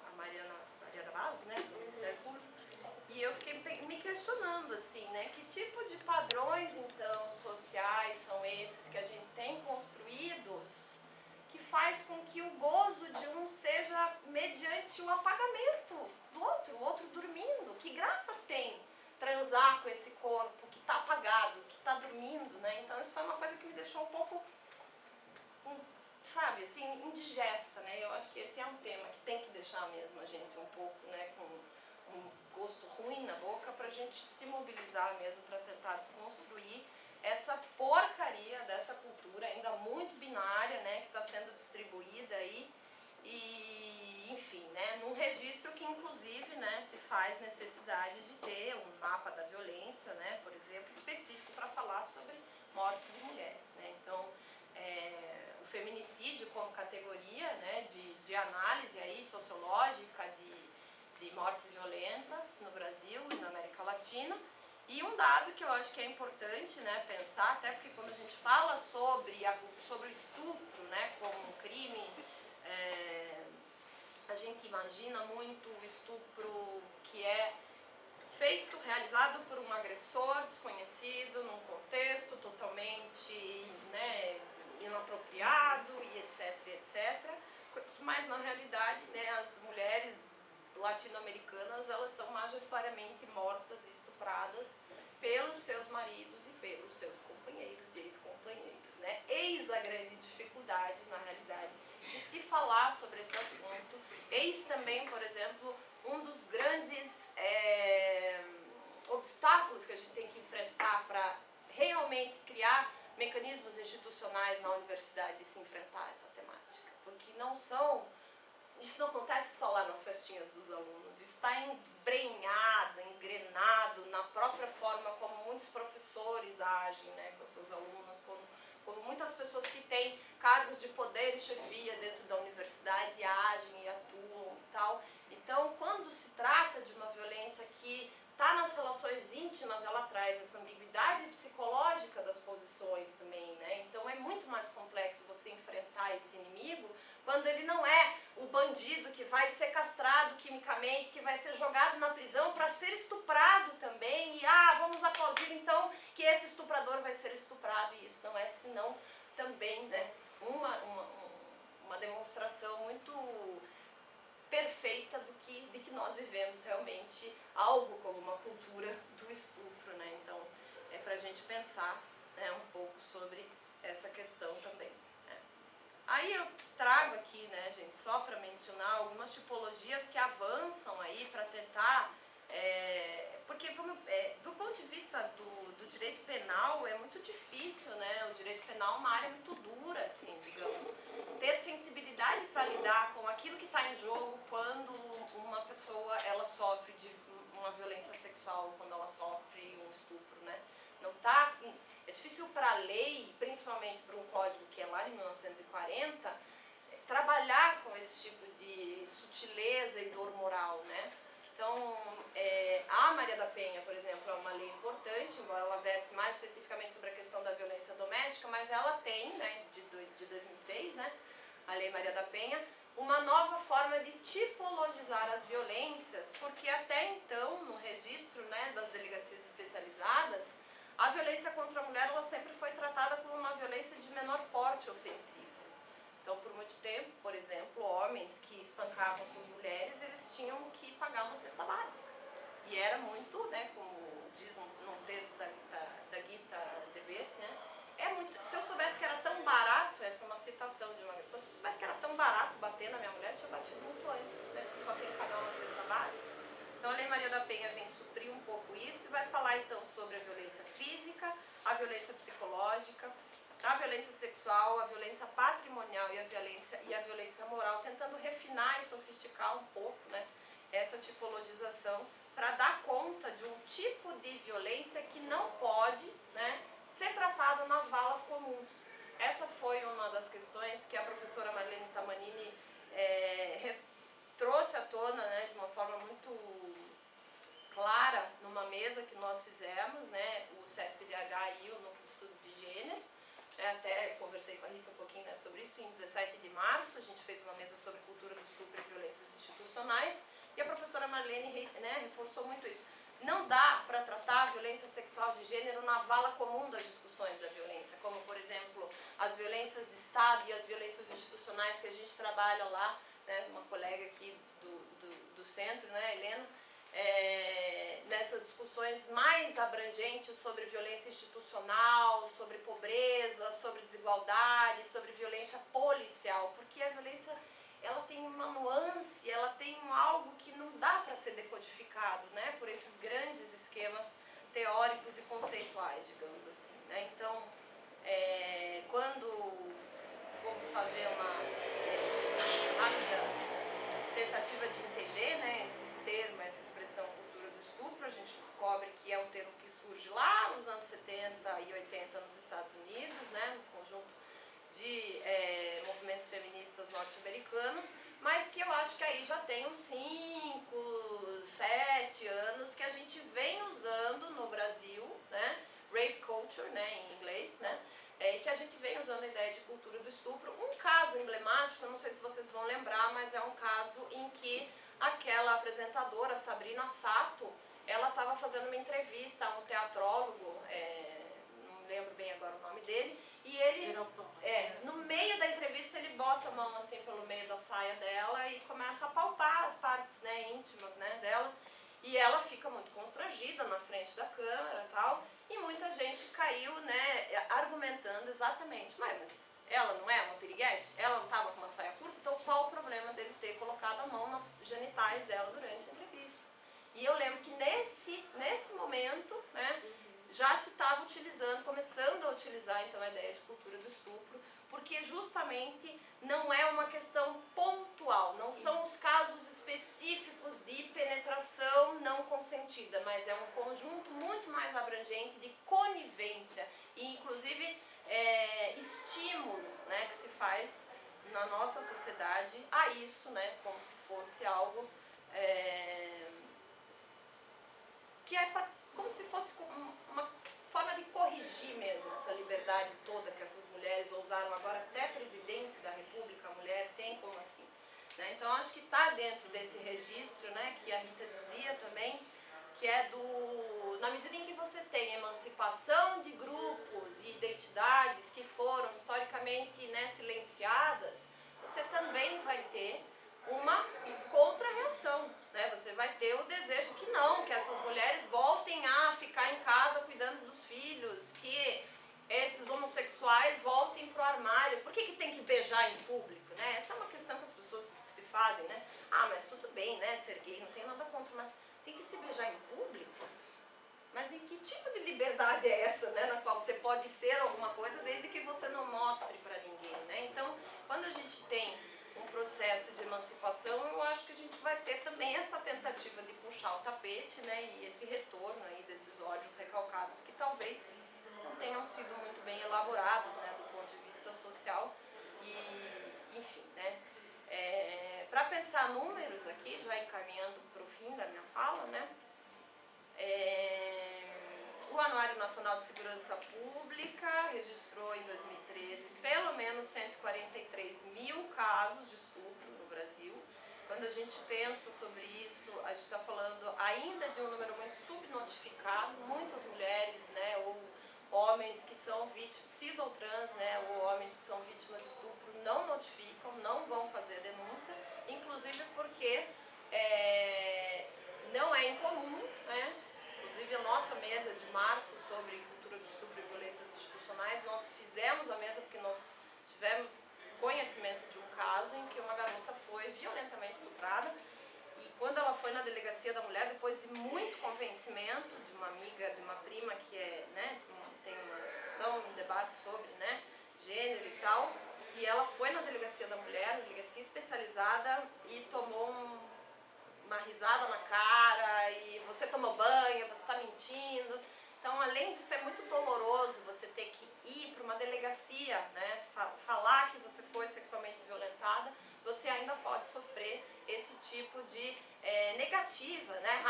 a Maria da Basso, né, do Ministério Público, e eu fiquei me questionando, assim, né, que tipo de padrões, então, sociais são esses que a gente tem construído que faz com que o gozo de um seja mediante o apagamento do outro, o outro dormindo. Que graça tem transar com esse corpo que está apagado, que está dormindo, né? Então isso foi uma coisa que me deixou um pouco, sabe, assim, indigesta, né? Eu acho que esse é um tema que tem que deixar mesmo a gente um pouco, né, com um gosto ruim na boca, para a gente se mobilizar mesmo para tentar desconstruir essa porcaria dessa cultura ainda muito binária, né, que está sendo distribuída aí, e enfim, né, num registro que inclusive, né, se faz necessidade de ter um mapa da violência, né, por exemplo, específico para falar sobre mortes de mulheres, né. Então o feminicídio como categoria, né, de análise aí sociológica, de mortes violentas no Brasil e na América Latina. E um dado que eu acho que é importante, né, pensar, até porque quando a gente fala sobre o estupro, né, como um crime, a gente imagina muito o estupro que é feito, realizado por um agressor desconhecido, num contexto totalmente, né, inapropriado e etc. Mas na realidade, né, as mulheres latino-americanas, elas são majoritariamente mortas e estupradas pelos seus maridos e pelos seus companheiros e ex-companheiros, né? Eis a grande dificuldade, na realidade, de se falar sobre esse assunto. Eis também, por exemplo, um dos grandes obstáculos que a gente tem que enfrentar para realmente criar mecanismos institucionais na universidade de se enfrentar essa temática. Porque isso não acontece só lá nas festinhas dos alunos, isso está embrenhado, engrenado na própria forma como muitos professores agem, né, com as suas alunas, como muitas pessoas que têm cargos de poder e chefia dentro da universidade agem e atuam e tal. Então, quando se trata de uma violência que está nas relações íntimas, ela traz essa ambiguidade psicológica das posições também, né? Então é muito mais complexo você enfrentar esse inimigo quando ele não é o bandido que vai ser castrado quimicamente, que vai ser jogado na prisão para ser estuprado também, e vamos aplaudir então que esse estuprador vai ser estuprado, e isso não é senão também, né, uma demonstração muito perfeita de que nós vivemos realmente algo como uma cultura do estupro, né? Então é para a gente pensar, né, um pouco sobre essa questão também, né? Aí eu trago aqui, né, gente, só para mencionar algumas tipologias que avançam aí para tentar, porque do ponto de vista do direito penal é muito difícil, né? O direito penal é uma área muito dura, assim, digamos, ter sensibilidade para lidar com aquilo que está em jogo quando uma pessoa ela sofre de uma violência sexual, quando ela sofre um estupro, né? Não tá, é difícil para a lei, principalmente para um código que é lá de 1940, trabalhar com esse tipo de sutileza e dor moral, né? Então, a Maria da Penha, por exemplo, é uma lei importante, embora ela verse mais especificamente sobre a questão da violência doméstica, mas ela tem, né, de 2006, né, a Lei Maria da Penha, uma nova forma de tipologizar as violências, porque até então, no registro, né, das delegacias especializadas, a violência contra a mulher ela sempre foi tratada como uma violência de menor porte ofensivo. Então, por muito tempo, por exemplo, homens que espancavam suas mulheres, eles tinham que pagar uma cesta básica. E era muito, né, como diz num texto da Gita Debet, né, se eu soubesse que era tão barato, essa é uma citação de uma pessoa, se eu soubesse que era tão barato bater na minha mulher, eu tinha batido muito antes, né, porque só tem que pagar uma cesta básica. Então a Lei Maria da Penha vem suprir um pouco isso e vai falar então sobre a violência física, a violência psicológica, a violência sexual, a violência patrimonial e a violência moral, tentando refinar e sofisticar um pouco, né, essa tipologização para dar conta de um tipo de violência que não pode, né, ser tratada nas valas comuns. Essa foi uma das questões que a professora Marlene Tamanini trouxe à tona, né, de uma forma muito clara numa mesa que nós fizemos, né, o CESP-DH e o Núcleo de Estudos de Gênero. Até conversei com a Rita um pouquinho, né, sobre isso. Em 17 de março a gente fez uma mesa sobre cultura do estupro e violências institucionais e a professora Marlene, né, reforçou muito isso. Não dá para tratar a violência sexual de gênero na vala comum das discussões da violência, como, por exemplo, as violências de Estado e as violências institucionais que a gente trabalha lá, né, uma colega aqui do centro, né, Helena, nessas discussões mais abrangentes sobre violência institucional, sobre pobreza, sobre desigualdade, sobre violência policial, porque a violência ela tem uma nuance, ela tem algo que não dá para ser decodificado, né, por esses grandes esquemas teóricos e conceituais, digamos assim, né? Então, quando fomos fazer uma rápida tentativa de entender, né, esse termo, essa expressão cultura do estupro, a gente descobre que é um termo que surge lá nos anos 70 e 80 nos Estados Unidos, né, no conjunto de movimentos feministas norte-americanos, mas que eu acho que aí já tem uns 5, 7 anos que a gente vem usando no Brasil, né? Rape culture, né, em inglês, né? E que a gente vem usando a ideia de cultura do estupro. Um caso emblemático, eu não sei se vocês vão lembrar, mas é um caso em que aquela apresentadora, Sabrina Sato, ela estava fazendo uma entrevista a um teatrólogo, não lembro bem agora o nome dele, e ele, no meio da entrevista, ele bota a mão assim pelo meio da saia dela e começa a palpar as partes, né, íntimas, né, dela, e ela fica muito constrangida na frente da câmera e tal, e muita gente caiu, né, argumentando exatamente, mas ela não é uma piriguete? Ela não estava com uma saia curta? Então qual o problema dele ter colocado a mão nas genitais dela durante a entrevista? E eu lembro que nesse momento, né, já se estava utilizando, começando a utilizar então a ideia de cultura do estupro, porque justamente não é uma questão pontual, não são os casos específicos de penetração não consentida, mas é um conjunto muito mais abrangente de conivência e inclusive estímulo, né, que se faz na nossa sociedade a isso, né, como se fosse algo que é como se fosse uma forma de corrigir mesmo essa liberdade toda que essas mulheres ousaram, agora até presidente da República, a mulher tem como assim, né? Então acho que está dentro desse registro, né, que a Rita dizia também, que é na medida em que você tem emancipação de grupos e identidades que foram historicamente, né, silenciadas, você também vai ter uma contra-reação, né? Você vai ter o desejo que não, que essas mulheres voltem a ficar em casa cuidando dos filhos, que esses homossexuais voltem pro armário. Por que tem que beijar em público, né? Essa é uma questão que as pessoas se fazem, né? Ah, mas tudo bem, né, ser gay, não tem nada contra, mas tem que se beijar em público? Mas em que tipo de liberdade é essa, né, na qual você pode ser alguma coisa desde que você não mostre para ninguém, né? Então, quando a gente tem um processo de emancipação, eu acho que a gente vai ter também essa tentativa de puxar o tapete, né, e esse retorno aí desses ódios recalcados que talvez não tenham sido muito bem elaborados, né, do ponto de vista social e, enfim, né. Para pensar números aqui, já encaminhando para o fim da minha fala, né, o Anuário Nacional de Segurança Pública registrou em 2013 pelo menos 143 mil casos de estupro no Brasil. Quando a gente pensa sobre isso, a gente está falando ainda de um número muito subnotificado, muitas mulheres, né, ou homens que são vítimas, cis ou trans, né, ou homens que são vítimas de estupro não notificam, não vão fazer a denúncia, inclusive porque não é incomum, né? Inclusive a nossa mesa de março sobre cultura do estupro e violências institucionais, nós fizemos a mesa porque nós tivemos conhecimento de um caso em que uma garota foi violentamente estuprada e quando ela foi na delegacia da mulher, depois de muito convencimento de uma amiga, de uma prima que né, tem uma discussão, um debate sobre, né, gênero e tal, e ela foi na delegacia da mulher, delegacia especializada, e tomou uma risada na cara, e você tomou banho, você está mentindo. Então, além de ser muito doloroso você ter que ir para uma delegacia, né, falar que você foi sexualmente violentada, você ainda pode sofrer esse tipo de negativa, né,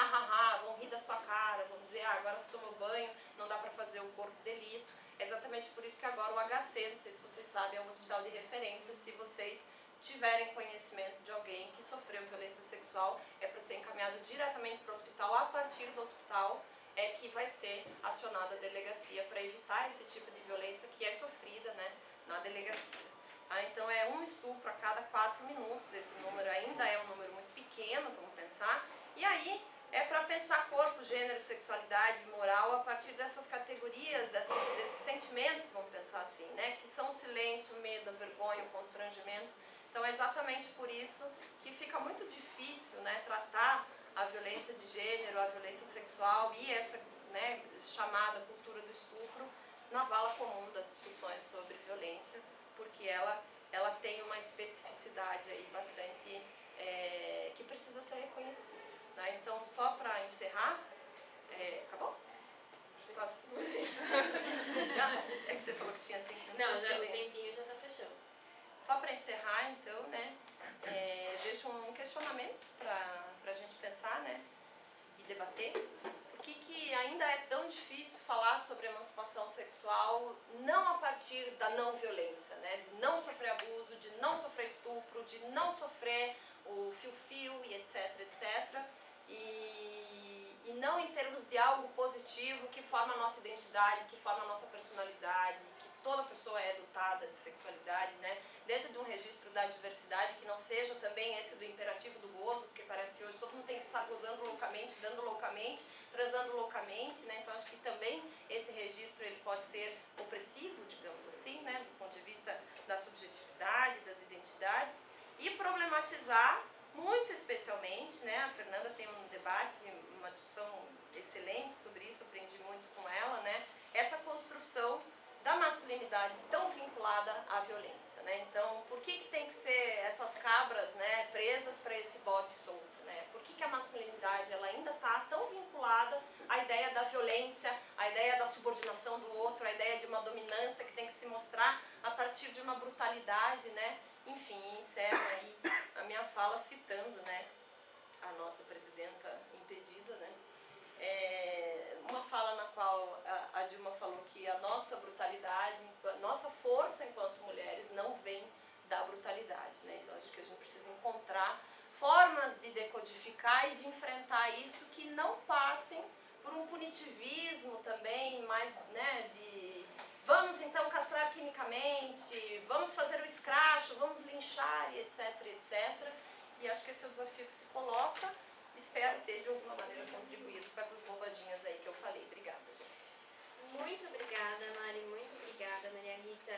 vão rir da sua cara, vão dizer, agora você tomou banho, não dá para fazer o corpo de delito. É exatamente por isso que agora o HC, não sei se vocês sabem, é um hospital de referência, se vocês tiverem conhecimento de alguém que sofreu violência sexual, é para ser encaminhado diretamente para o hospital, a partir do hospital é que vai ser acionada a delegacia para evitar esse tipo de violência que é sofrida, né, na delegacia. Então é um estupro a cada 4 minutos, esse número ainda é um número muito pequeno, vamos pensar, e aí é para pensar corpo, gênero, sexualidade, moral, a partir dessas categorias, desses sentimentos, vamos pensar assim, né, que são o silêncio, o medo, a vergonha, o constrangimento. Então é exatamente por isso que fica muito difícil, né, tratar a violência de gênero, a violência sexual e essa, né, chamada cultura do estupro na vala comum das discussões sobre violência, porque ela tem uma especificidade aí bastante que precisa ser reconhecida. Né? Então, só para encerrar, acabou? Posso? É que você falou que tinha 5 minutos. Não, já, o tempinho já está fechando. Só para encerrar, então, né, deixo um questionamento para a gente pensar, né, e debater. Por que ainda é tão difícil falar sobre emancipação sexual não a partir da não violência, né, de não sofrer abuso, de não sofrer estupro, de não sofrer o fio-fio e etc, etc. E não em termos de algo positivo que forma a nossa identidade, que forma a nossa personalidade, que toda pessoa é dotada de sexualidade, né? Dentro de um registro da diversidade que não seja também esse do imperativo do gozo, porque parece que hoje todo mundo tem que estar gozando loucamente, dando loucamente, transando loucamente, né? Então acho que também esse registro ele pode ser opressivo, digamos assim, né? Do ponto de vista da subjetividade, das identidades, e problematizar muito especialmente, né? A Fernanda tem um debate, uma discussão excelente sobre isso, aprendi muito com ela, né? Essa construção da masculinidade tão vinculada à violência, né? Então, por que tem que ser essas cabras, né, presas para esse bode solto, né? Por que a masculinidade ela ainda está tão vinculada à ideia da violência, à ideia da subordinação do outro, à ideia de uma dominância que tem que se mostrar a partir de uma brutalidade, né? Enfim, encerro aí a minha fala citando, né, a nossa presidenta impedida, né? Uma fala na qual a Dilma falou que a nossa brutalidade, a nossa força enquanto mulheres não vem da brutalidade, né? Então acho que a gente precisa encontrar formas de decodificar e de enfrentar isso que não passem por um punitivismo também, mais, né, de vamos então castrar quimicamente, vamos fazer o escracho, vamos linchar e etc, etc. E acho que esse é o desafio que se coloca. Espero ter de alguma maneira contribuído com essas bobaginhas aí que eu falei. Obrigada, gente. Muito obrigada, Mari, muito obrigada, Maria Rita.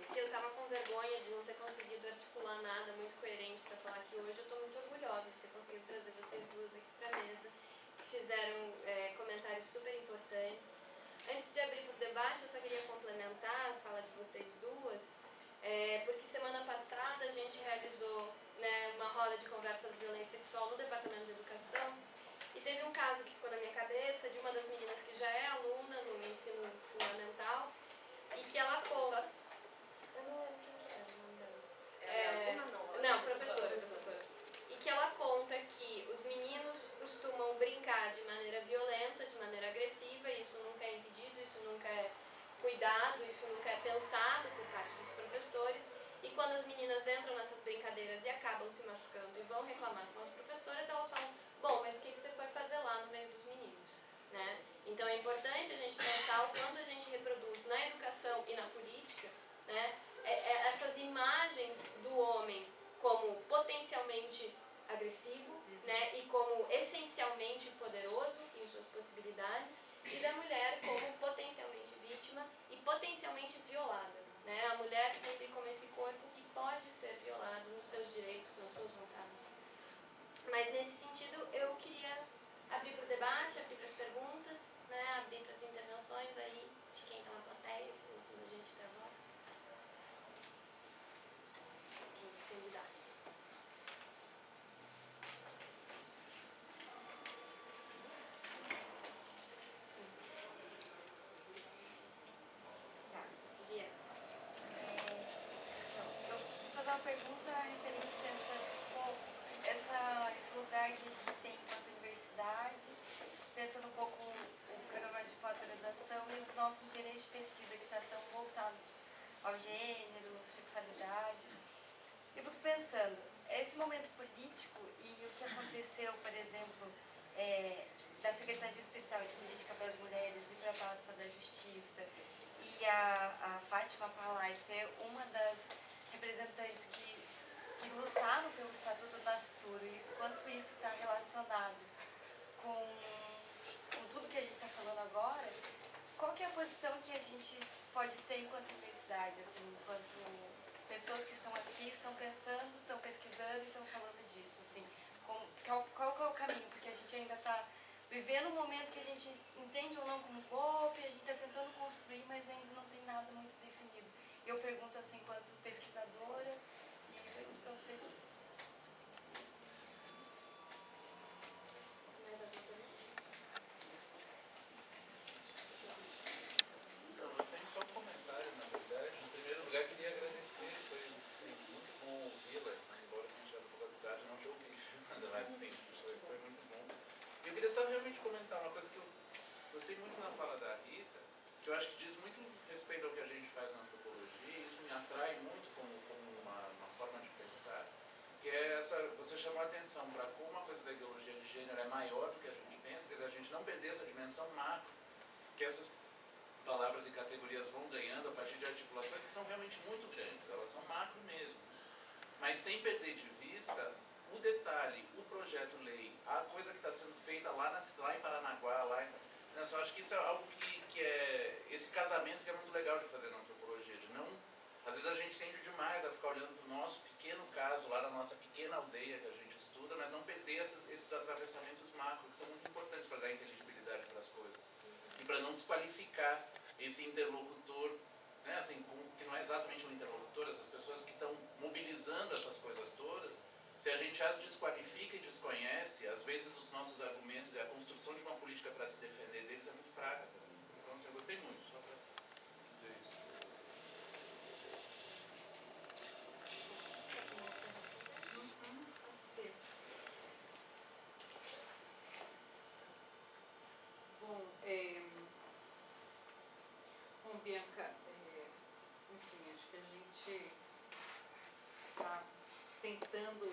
Se eu estava com vergonha de não ter conseguido articular nada muito coerente para falar aqui hoje, eu estou muito orgulhosa de ter conseguido trazer vocês duas aqui para a mesa, que fizeram comentários super importantes. Antes de abrir para o debate, eu só queria complementar a fala de vocês duas, porque semana passada a gente realizou, né, uma roda de conversa sobre violência sexual no Departamento de Educação, e teve um caso que ficou na minha cabeça de uma das meninas que já é aluna no ensino fundamental e que ela conta... Eu não lembro quem que era o nome dela. É aluna, Não, professora. E que ela conta que os meninos costumam brincar de maneira violenta, de maneira agressiva, e isso nunca é impedido, isso nunca é cuidado, isso nunca é pensado por parte dos professores. E quando as meninas entram nessas brincadeiras e acabam se machucando e vão reclamar com as professoras, elas falam, bom, mas o que você foi fazer lá no meio dos meninos, né? Então é importante a gente pensar o quanto a gente reproduz na educação e na política, né, essas imagens do homem como potencialmente agressivo, né, e como essencialmente poderoso em suas possibilidades, e da mulher como potencialmente vítima e potencialmente violada. Né? A mulher sempre como esse corpo que pode ser violado nos seus direitos, nas suas vontades. Mas nesse sentido eu queria abrir para o debate, abrir para as perguntas, né? Abrir para as intervenções aí de quem está na plateia, quando a gente gravar. Quem se candidata. Uma pergunta referente a esse lugar que a gente tem enquanto universidade, pensando um pouco o programa de pós-graduação e os nossos interesses de pesquisa que estão tão voltados ao gênero, sexualidade. Eu fico pensando, esse momento político e o que aconteceu, por exemplo, da Secretaria Especial de Política para as Mulheres e para a pasta da Justiça, e a Fátima Palai ser uma das representantes que lutaram pelo Estatuto do Nascituro, e quanto isso está relacionado com tudo que a gente está falando agora, qual que é a posição que a gente pode ter enquanto universidade, assim, enquanto pessoas que estão aqui, estão pensando, estão pesquisando e estão falando disso, assim, qual que é o caminho, porque a gente ainda está vivendo um momento que a gente entende ou não como golpe, a gente está tentando construir, mas ainda não tem nada muito definido. Eu pergunto assim, enquanto pesquisadora, e eu pergunto para vocês. Mais alguma pergunta? Não, eu tenho só um comentário, na verdade. Em primeiro lugar, queria agradecer, foi que é essa, você chamou a atenção para como a coisa da ideologia de gênero é maior do que a gente pensa, quer dizer, a gente não perder essa dimensão macro, que essas palavras e categorias vão ganhando a partir de articulações que são realmente muito grandes, elas são macro mesmo, mas sem perder de vista o detalhe, o projeto-lei, a coisa que está sendo feita lá em Paranaguá, eu acho que isso é algo que é esse casamento que é muito legal de fazer na antropologia, de não, às vezes a gente tende demais a ficar olhando para o nosso pequeno caso, lá na nossa pequena aldeia que a gente estuda, mas não perder esses atravessamentos macro, que são muito importantes para dar inteligibilidade para as coisas. E para não desqualificar esse interlocutor, né, assim, que não é exatamente um interlocutor, essas pessoas que estão mobilizando essas coisas todas, se a gente as desqualifica e desconhece, às vezes os nossos argumentos e a construção de uma política para se defender deles é muito fraca também. Então, assim, eu gostei muito, só para dizer isso. Pode ser. Bom, Bianca, enfim, acho que a gente está tentando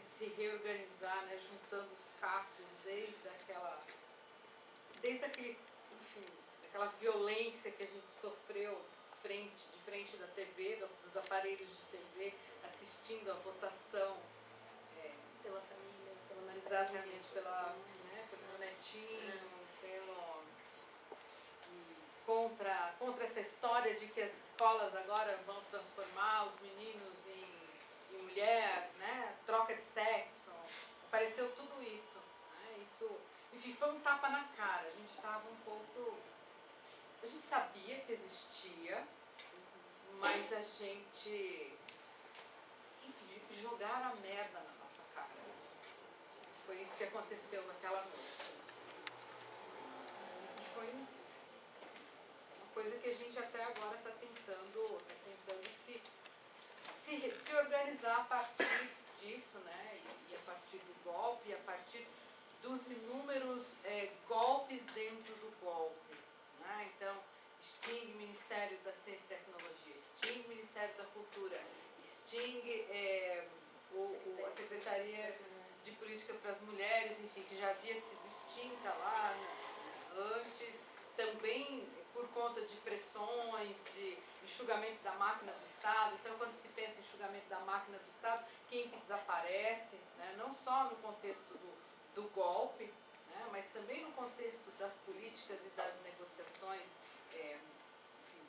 se reorganizar, né, juntando os cacos desde aquele, enfim, aquela violência que a gente sofreu de frente da TV, dos aparelhos de TV, assistindo a votação Pela família, pela Marisa. exatamente pelo meu netinho, contra essa história de que as escolas agora vão transformar os meninos em mulher, né? Troca de sexo, apareceu tudo isso, né? Isso, enfim, foi um tapa na cara. A gente estava um pouco, a gente sabia que existia, mas a gente, enfim, jogaram a merda na nossa cara. Foi isso que aconteceu naquela noite. E foi uma coisa que a gente até agora está tentando se organizar a partir disso, né? E a partir do golpe, e a partir dos inúmeros golpes dentro do golpe, né? Então, extingue o Ministério da Ciência e Tecnologia, extingue o Ministério da Cultura, extingue a Secretaria de Política para as Mulheres, enfim, que já havia sido extinta lá antes, também por conta de pressões, de enxugamento da máquina do Estado. Então, quando se pensa em enxugamento da máquina do Estado, quem que desaparece, né? Não só no contexto do golpe, né? Mas também no contexto das políticas e das negociações, enfim,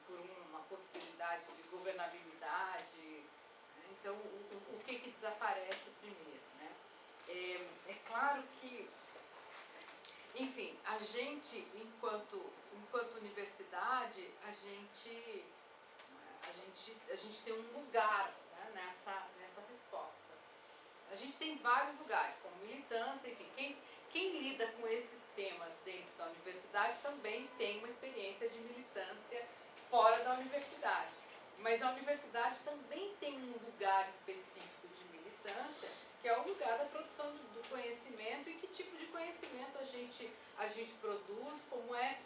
por uma possibilidade de governabilidade, né? Então, o que desaparece primeiro, né? É claro que, enfim, a gente, enquanto universidade, a gente tem um lugar, né, nessa resposta. A gente tem vários lugares, como militância, enfim, quem lida com esses temas dentro da universidade também tem uma experiência de militância fora da universidade. Mas a universidade também tem um lugar específico de militância, que é o lugar da produção do conhecimento e que tipo de conhecimento a gente produz,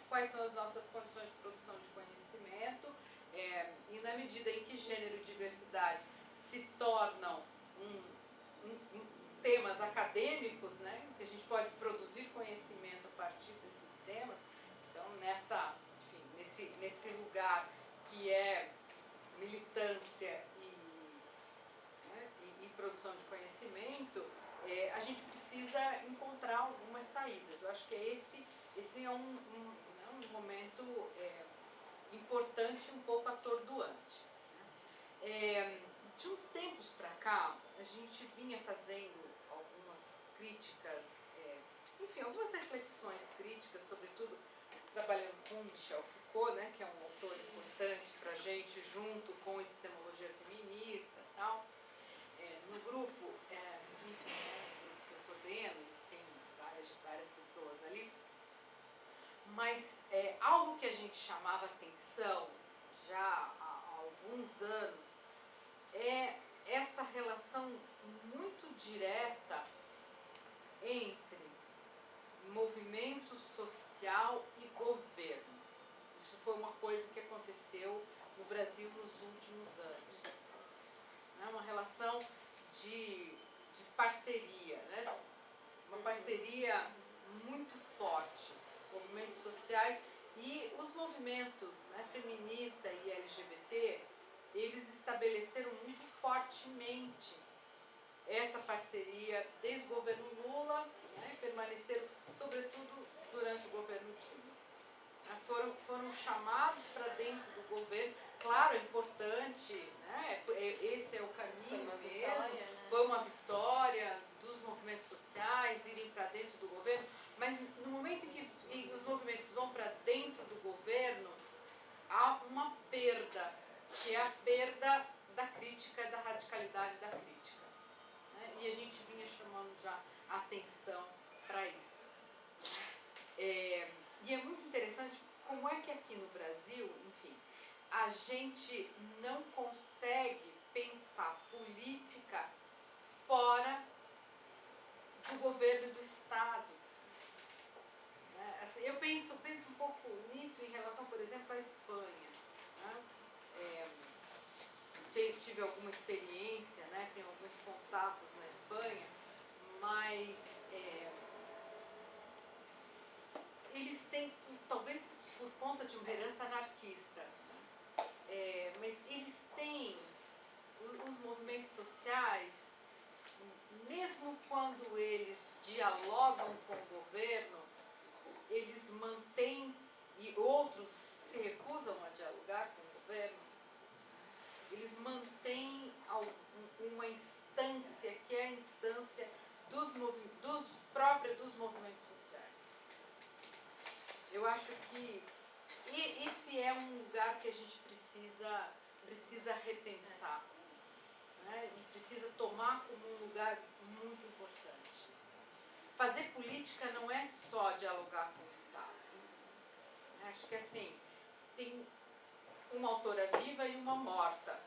quais são as nossas condições de produção de conhecimento, e na medida em que gênero e diversidade se tornam temas acadêmicos, né, que a gente pode produzir conhecimento a partir desses temas. Então, nesse lugar que é militância e produção de conhecimento, a gente precisa encontrar algumas saídas. Eu acho que esse é um momento importante, um pouco atordoante. De uns tempos para cá, a gente vinha fazendo algumas críticas, enfim, algumas reflexões críticas, sobretudo trabalhando com Michel Foucault, né, que é um autor importante para a gente, junto com epistemologia feminista e tal. No grupo, enfim, o grupo que eu coordeno, que tem várias pessoas ali, mas algo que a gente chamava atenção já há alguns anos é essa relação muito direta entre movimento social e governo. Isso foi uma coisa que aconteceu no Brasil nos últimos anos. Uma relação de parceria, né? Uma parceria muito forte, movimentos sociais e os movimentos, né, feminista e LGBT, eles estabeleceram muito fortemente essa parceria desde o governo Lula, né, permaneceram sobretudo durante o governo Dilma. Foram chamados para dentro do governo, claro, é importante, né, esse é o caminho mesmo, foi uma vitória dos movimentos sociais irem para dentro do governo, mas no momento em que os movimentos vão para dentro do governo, há uma perda, que é a perda da crítica, da radicalidade da crítica, né? E a gente vinha chamando já a atenção para isso. E é muito interessante como é que aqui no Brasil, enfim, a gente não consegue pensar política fora do governo e do Estado. Né? Assim, eu penso um pouco nisso em relação, por exemplo, à Espanha. Né? Tive alguma experiência, né? Tenho alguns contatos na Espanha, mas eles têm, talvez por conta de uma herança anarquista, mas eles têm os movimentos sociais, mesmo quando eles dialogam com o governo, eles mantêm, e outros se recusam a dialogar com o governo, eles mantêm uma instância que é a instância própria dos movimentos sociais. Eu acho que esse é um lugar que a gente precisa repensar, né? E precisa tomar como um lugar muito importante. Fazer política não é só dialogar com o Estado. Acho que assim, tem uma autora viva e uma morta,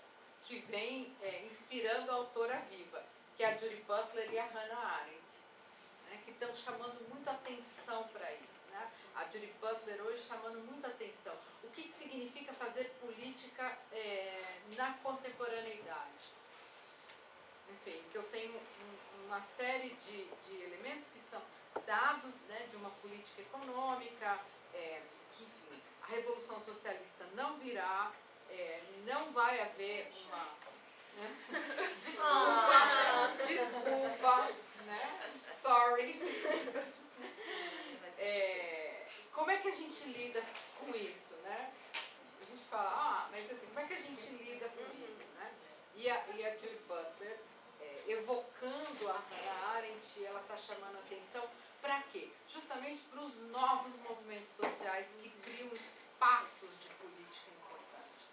que vem inspirando a autora viva, que é a Judith Butler e a Hannah Arendt, né, que estão chamando muito atenção para isso. Né? A Judith Butler hoje chamando muito atenção. O que significa fazer política na contemporaneidade? Enfim, que eu tenho uma série de elementos que são dados, né, de uma política econômica, que, enfim, a Revolução Socialista não virá, não vai haver uma... Né? Desculpa, né? Sorry. Como é que a gente lida com isso, né? A gente fala, mas assim, como é que a gente lida com isso, né? E a Judith Butler, evocando a Hannah Arendt, ela está chamando a atenção para quê? Justamente para os novos movimentos sociais que criam espaços de política importante.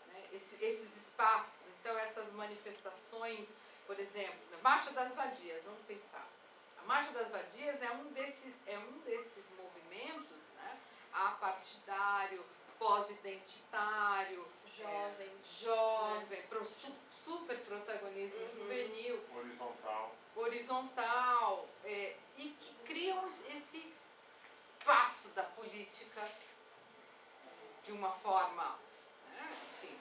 Né? Esses espaços, então essas manifestações, por exemplo, a Marcha das Vadias, vamos pensar. A Marcha das Vadias é um desses movimentos, né? Apartidário, pós-identitário, jovem, super protagonismo juvenil, horizontal, e que criam esse espaço da política de uma forma, né, enfim,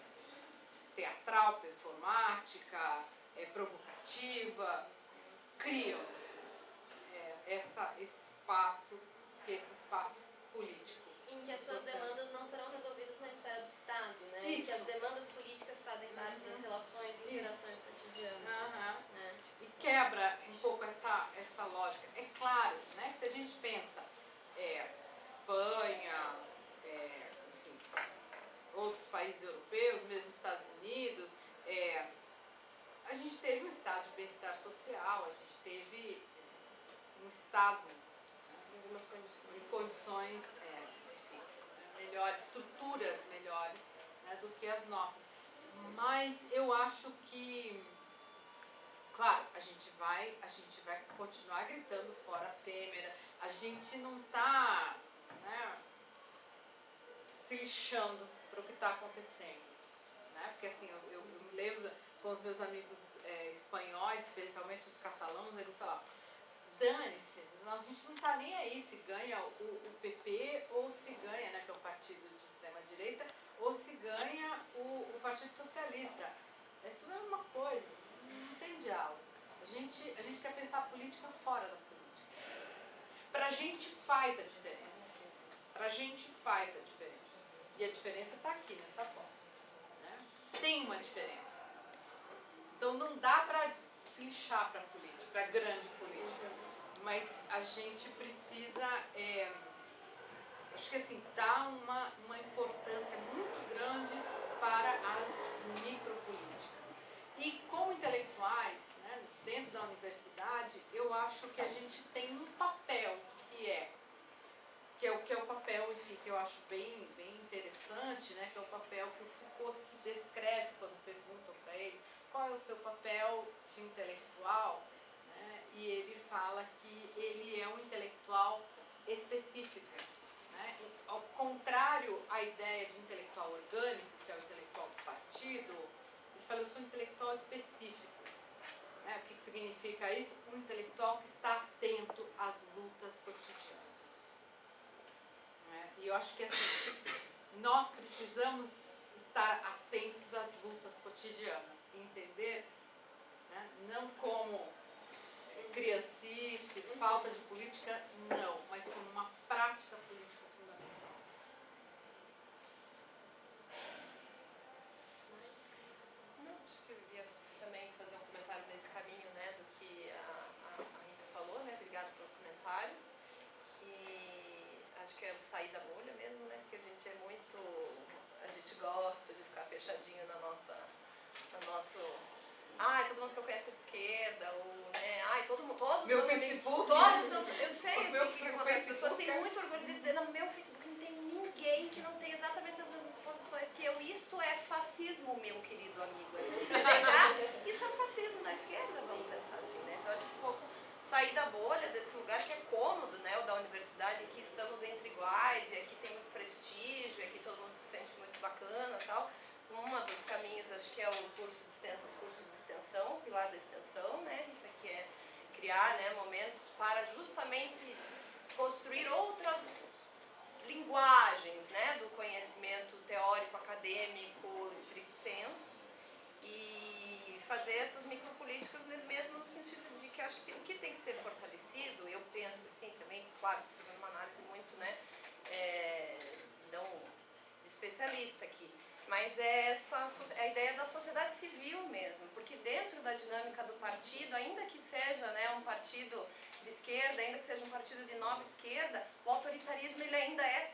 teatral, performática, provocativa, criam esse espaço, que é esse espaço político. Em que as suas demandas não serão resolvidas na esfera do Estado, né? Isso. E que as demandas políticas fazem parte das relações e interações cotidianas. Né? E quebra um pouco essa lógica. É claro, né, se a gente pensa Espanha, enfim, outros países europeus, mesmo Estados Unidos, a gente teve um estado de bem-estar social, a gente teve um estado, em condições melhores, estruturas melhores, né, do que as nossas. Mas eu acho que, claro, a gente vai continuar gritando fora Temer, a gente não está, né, se lixando para o que está acontecendo. Né? Porque assim, eu me lembro com os meus amigos espanhóis, especialmente os catalãos, eles falavam, dane-se, a gente não está nem aí se ganha o PP ou se ganha, né, que é o partido de extrema-direita, ou se ganha o Partido Socialista. É tudo a mesma coisa, não tem diálogo. A gente quer pensar a política fora da política. Pra gente faz a diferença. Pra gente faz a diferença. E a diferença está aqui, nessa foto. Né? Tem uma diferença. Então não dá pra se lixar pra política, pra grande política. Mas a gente precisa, acho que assim, dar uma importância muito grande para as micropolíticas. E como intelectuais, né, dentro da universidade, eu acho que a gente tem um papel que é o papel, enfim, que eu acho bem interessante, né, que é o papel que o Foucault se descreve quando perguntam para ele qual é o seu papel de intelectual, né, e ele fala que ele é um intelectual específico. Né, ao contrário à ideia de intelectual orgânico, que é o intelectual do partido, ele fala, eu sou um intelectual específico. Né, o que significa isso? Um intelectual que está atento às lutas cotidianas. E eu acho que assim, nós precisamos estar atentos às lutas cotidianas e entender, né, não como criancice, falta de política, não, mas como uma prática política fundamental. Não, acho que eu ia também fazer um comentário nesse caminho, né, do que a Rita falou, né, obrigada pelos comentários. Acho que é o sair da bolha mesmo, né? Porque a gente é muito... A gente gosta de ficar fechadinho no nosso... Ai, todo mundo que eu conheço é de esquerda, ou, né? Ai, todos meu Facebook... Eu sei, assim, as pessoas têm muito orgulho de dizer, no meu Facebook não tem ninguém que não tem exatamente as mesmas posições que eu. Isto é fascismo, meu querido amigo. Você pegar, isso é o fascismo da esquerda, vamos pensar assim, né? Então, acho que um pouco... sair da bolha desse lugar que é cômodo, né, o da universidade, em que estamos entre iguais, e aqui tem muito prestígio, e aqui todo mundo se sente muito bacana e tal. Um dos caminhos, acho que é os cursos de extensão, o pilar da extensão, né, Rita, que é criar, né, momentos para justamente construir outras linguagens, né, do conhecimento teórico, acadêmico, estricto sensu, e fazer essas micropolíticas mesmo no sentido de que acho que o que tem que ser fortalecido, eu penso assim também, claro, fazendo uma análise muito, né, não de especialista aqui, mas é a ideia da sociedade civil mesmo, porque dentro da dinâmica do partido, ainda que seja, né, um partido de esquerda, ainda que seja um partido de nova esquerda, o autoritarismo ele ainda é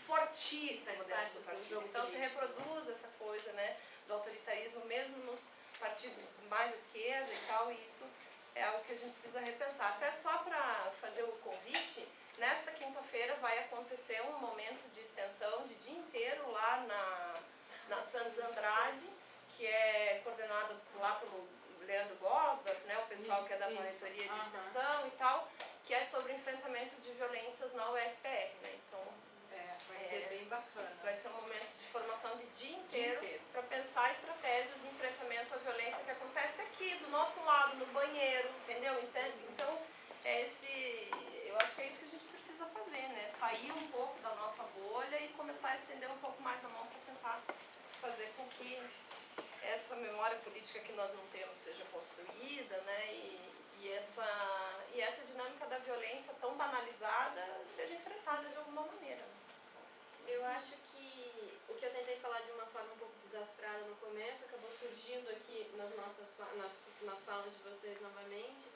fortíssimo dentro do partido. Então se reproduz essa coisa, né, do autoritarismo mesmo nos partidos mais à esquerda e tal, e isso é algo que a gente precisa repensar. Até só para fazer o convite, nesta quinta-feira vai acontecer um momento de extensão de dia inteiro lá na Santos Andrade, que é coordenado lá pelo Leandro Gosdorf, né, o pessoal que é da monitoria de extensão e tal, que é sobre enfrentamento de violências na UFPR, né, então... vai ser bem bacana. Vai ser um momento de formação de dia inteiro para pensar estratégias de enfrentamento à violência que acontece aqui, do nosso lado, no banheiro, entendeu? Então, eu acho que é isso que a gente precisa fazer, né? Sair um pouco da nossa bolha e começar a estender um pouco mais a mão para tentar fazer com que essa memória política que nós não temos seja construída, né? E essa dinâmica da violência tão banalizada seja enfrentada de alguma maneira. Eu acho que o que eu tentei falar de uma forma um pouco desastrada no começo acabou surgindo aqui nas falas de vocês novamente,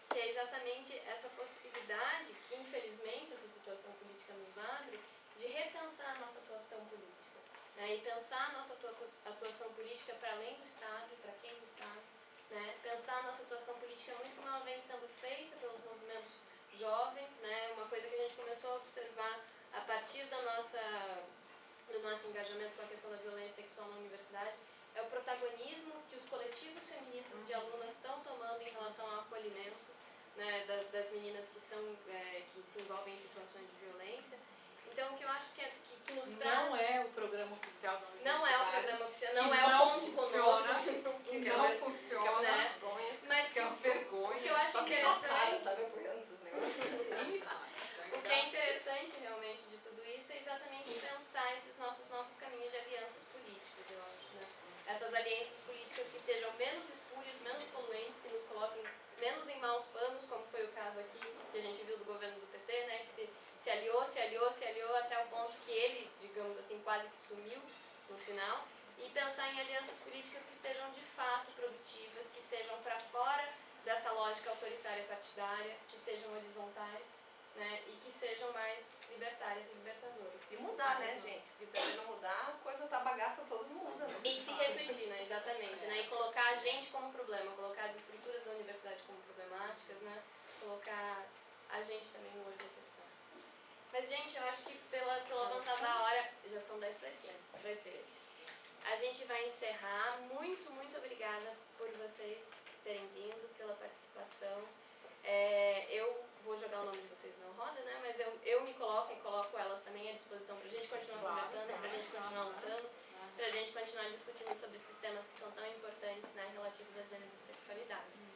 que é exatamente essa possibilidade que, infelizmente, essa situação política nos abre, de repensar a nossa atuação política, né? E pensar a nossa atuação política para além do Estado, para quem do Estado, né? Pensar a nossa atuação política muito como ela vem sendo feita pelos movimentos jovens, né? Uma coisa que a gente começou a observar a partir do nosso engajamento com a questão da violência sexual na universidade, é o protagonismo que os coletivos feministas de alunas estão tomando em relação ao acolhimento, né, das meninas que se envolvem em situações de violência. Então, o que eu acho que nos traz... Não é o programa oficial da universidade. Não é o programa oficial, não é o Ponte Conosco. Que não funciona, né? Mas que é uma vergonha. O que eu acho interessante... sabe, apoiando esses negócios. O que é interessante realmente de tudo isso é exatamente pensar esses nossos novos caminhos de alianças políticas, eu acho, né? Essas alianças políticas que sejam menos espúrias, menos poluentes, que nos coloquem coloquem menos em maus panos, como foi o caso aqui, que a gente viu do governo do PT, né, que se aliou até o ponto que ele, digamos assim, quase que sumiu no final, e pensar em alianças políticas que sejam de fato produtivas, que sejam para fora dessa lógica autoritária partidária, que sejam horizontais, né, e que sejam mais libertárias e libertadoras. E mudar, né, gente? Porque se a gente não mudar, a coisa tá bagaça toda muda, né? E se refletir, né, exatamente, né, e colocar a gente como problema, colocar as estruturas da universidade como problemáticas, né, colocar a gente também no olho da questão. Mas, gente, eu acho que pelo avançar da hora, já são 10 para 6. A gente vai encerrar. Muito, muito obrigada por vocês terem vindo, pela participação. Eu vou jogar o nome de vocês na roda, né? Mas eu me coloco e coloco elas também à disposição para a gente continuar conversando, para a gente continuar lutando, para a gente continuar discutindo sobre esses temas que são tão importantes, né, relativos a gênero e sexualidade.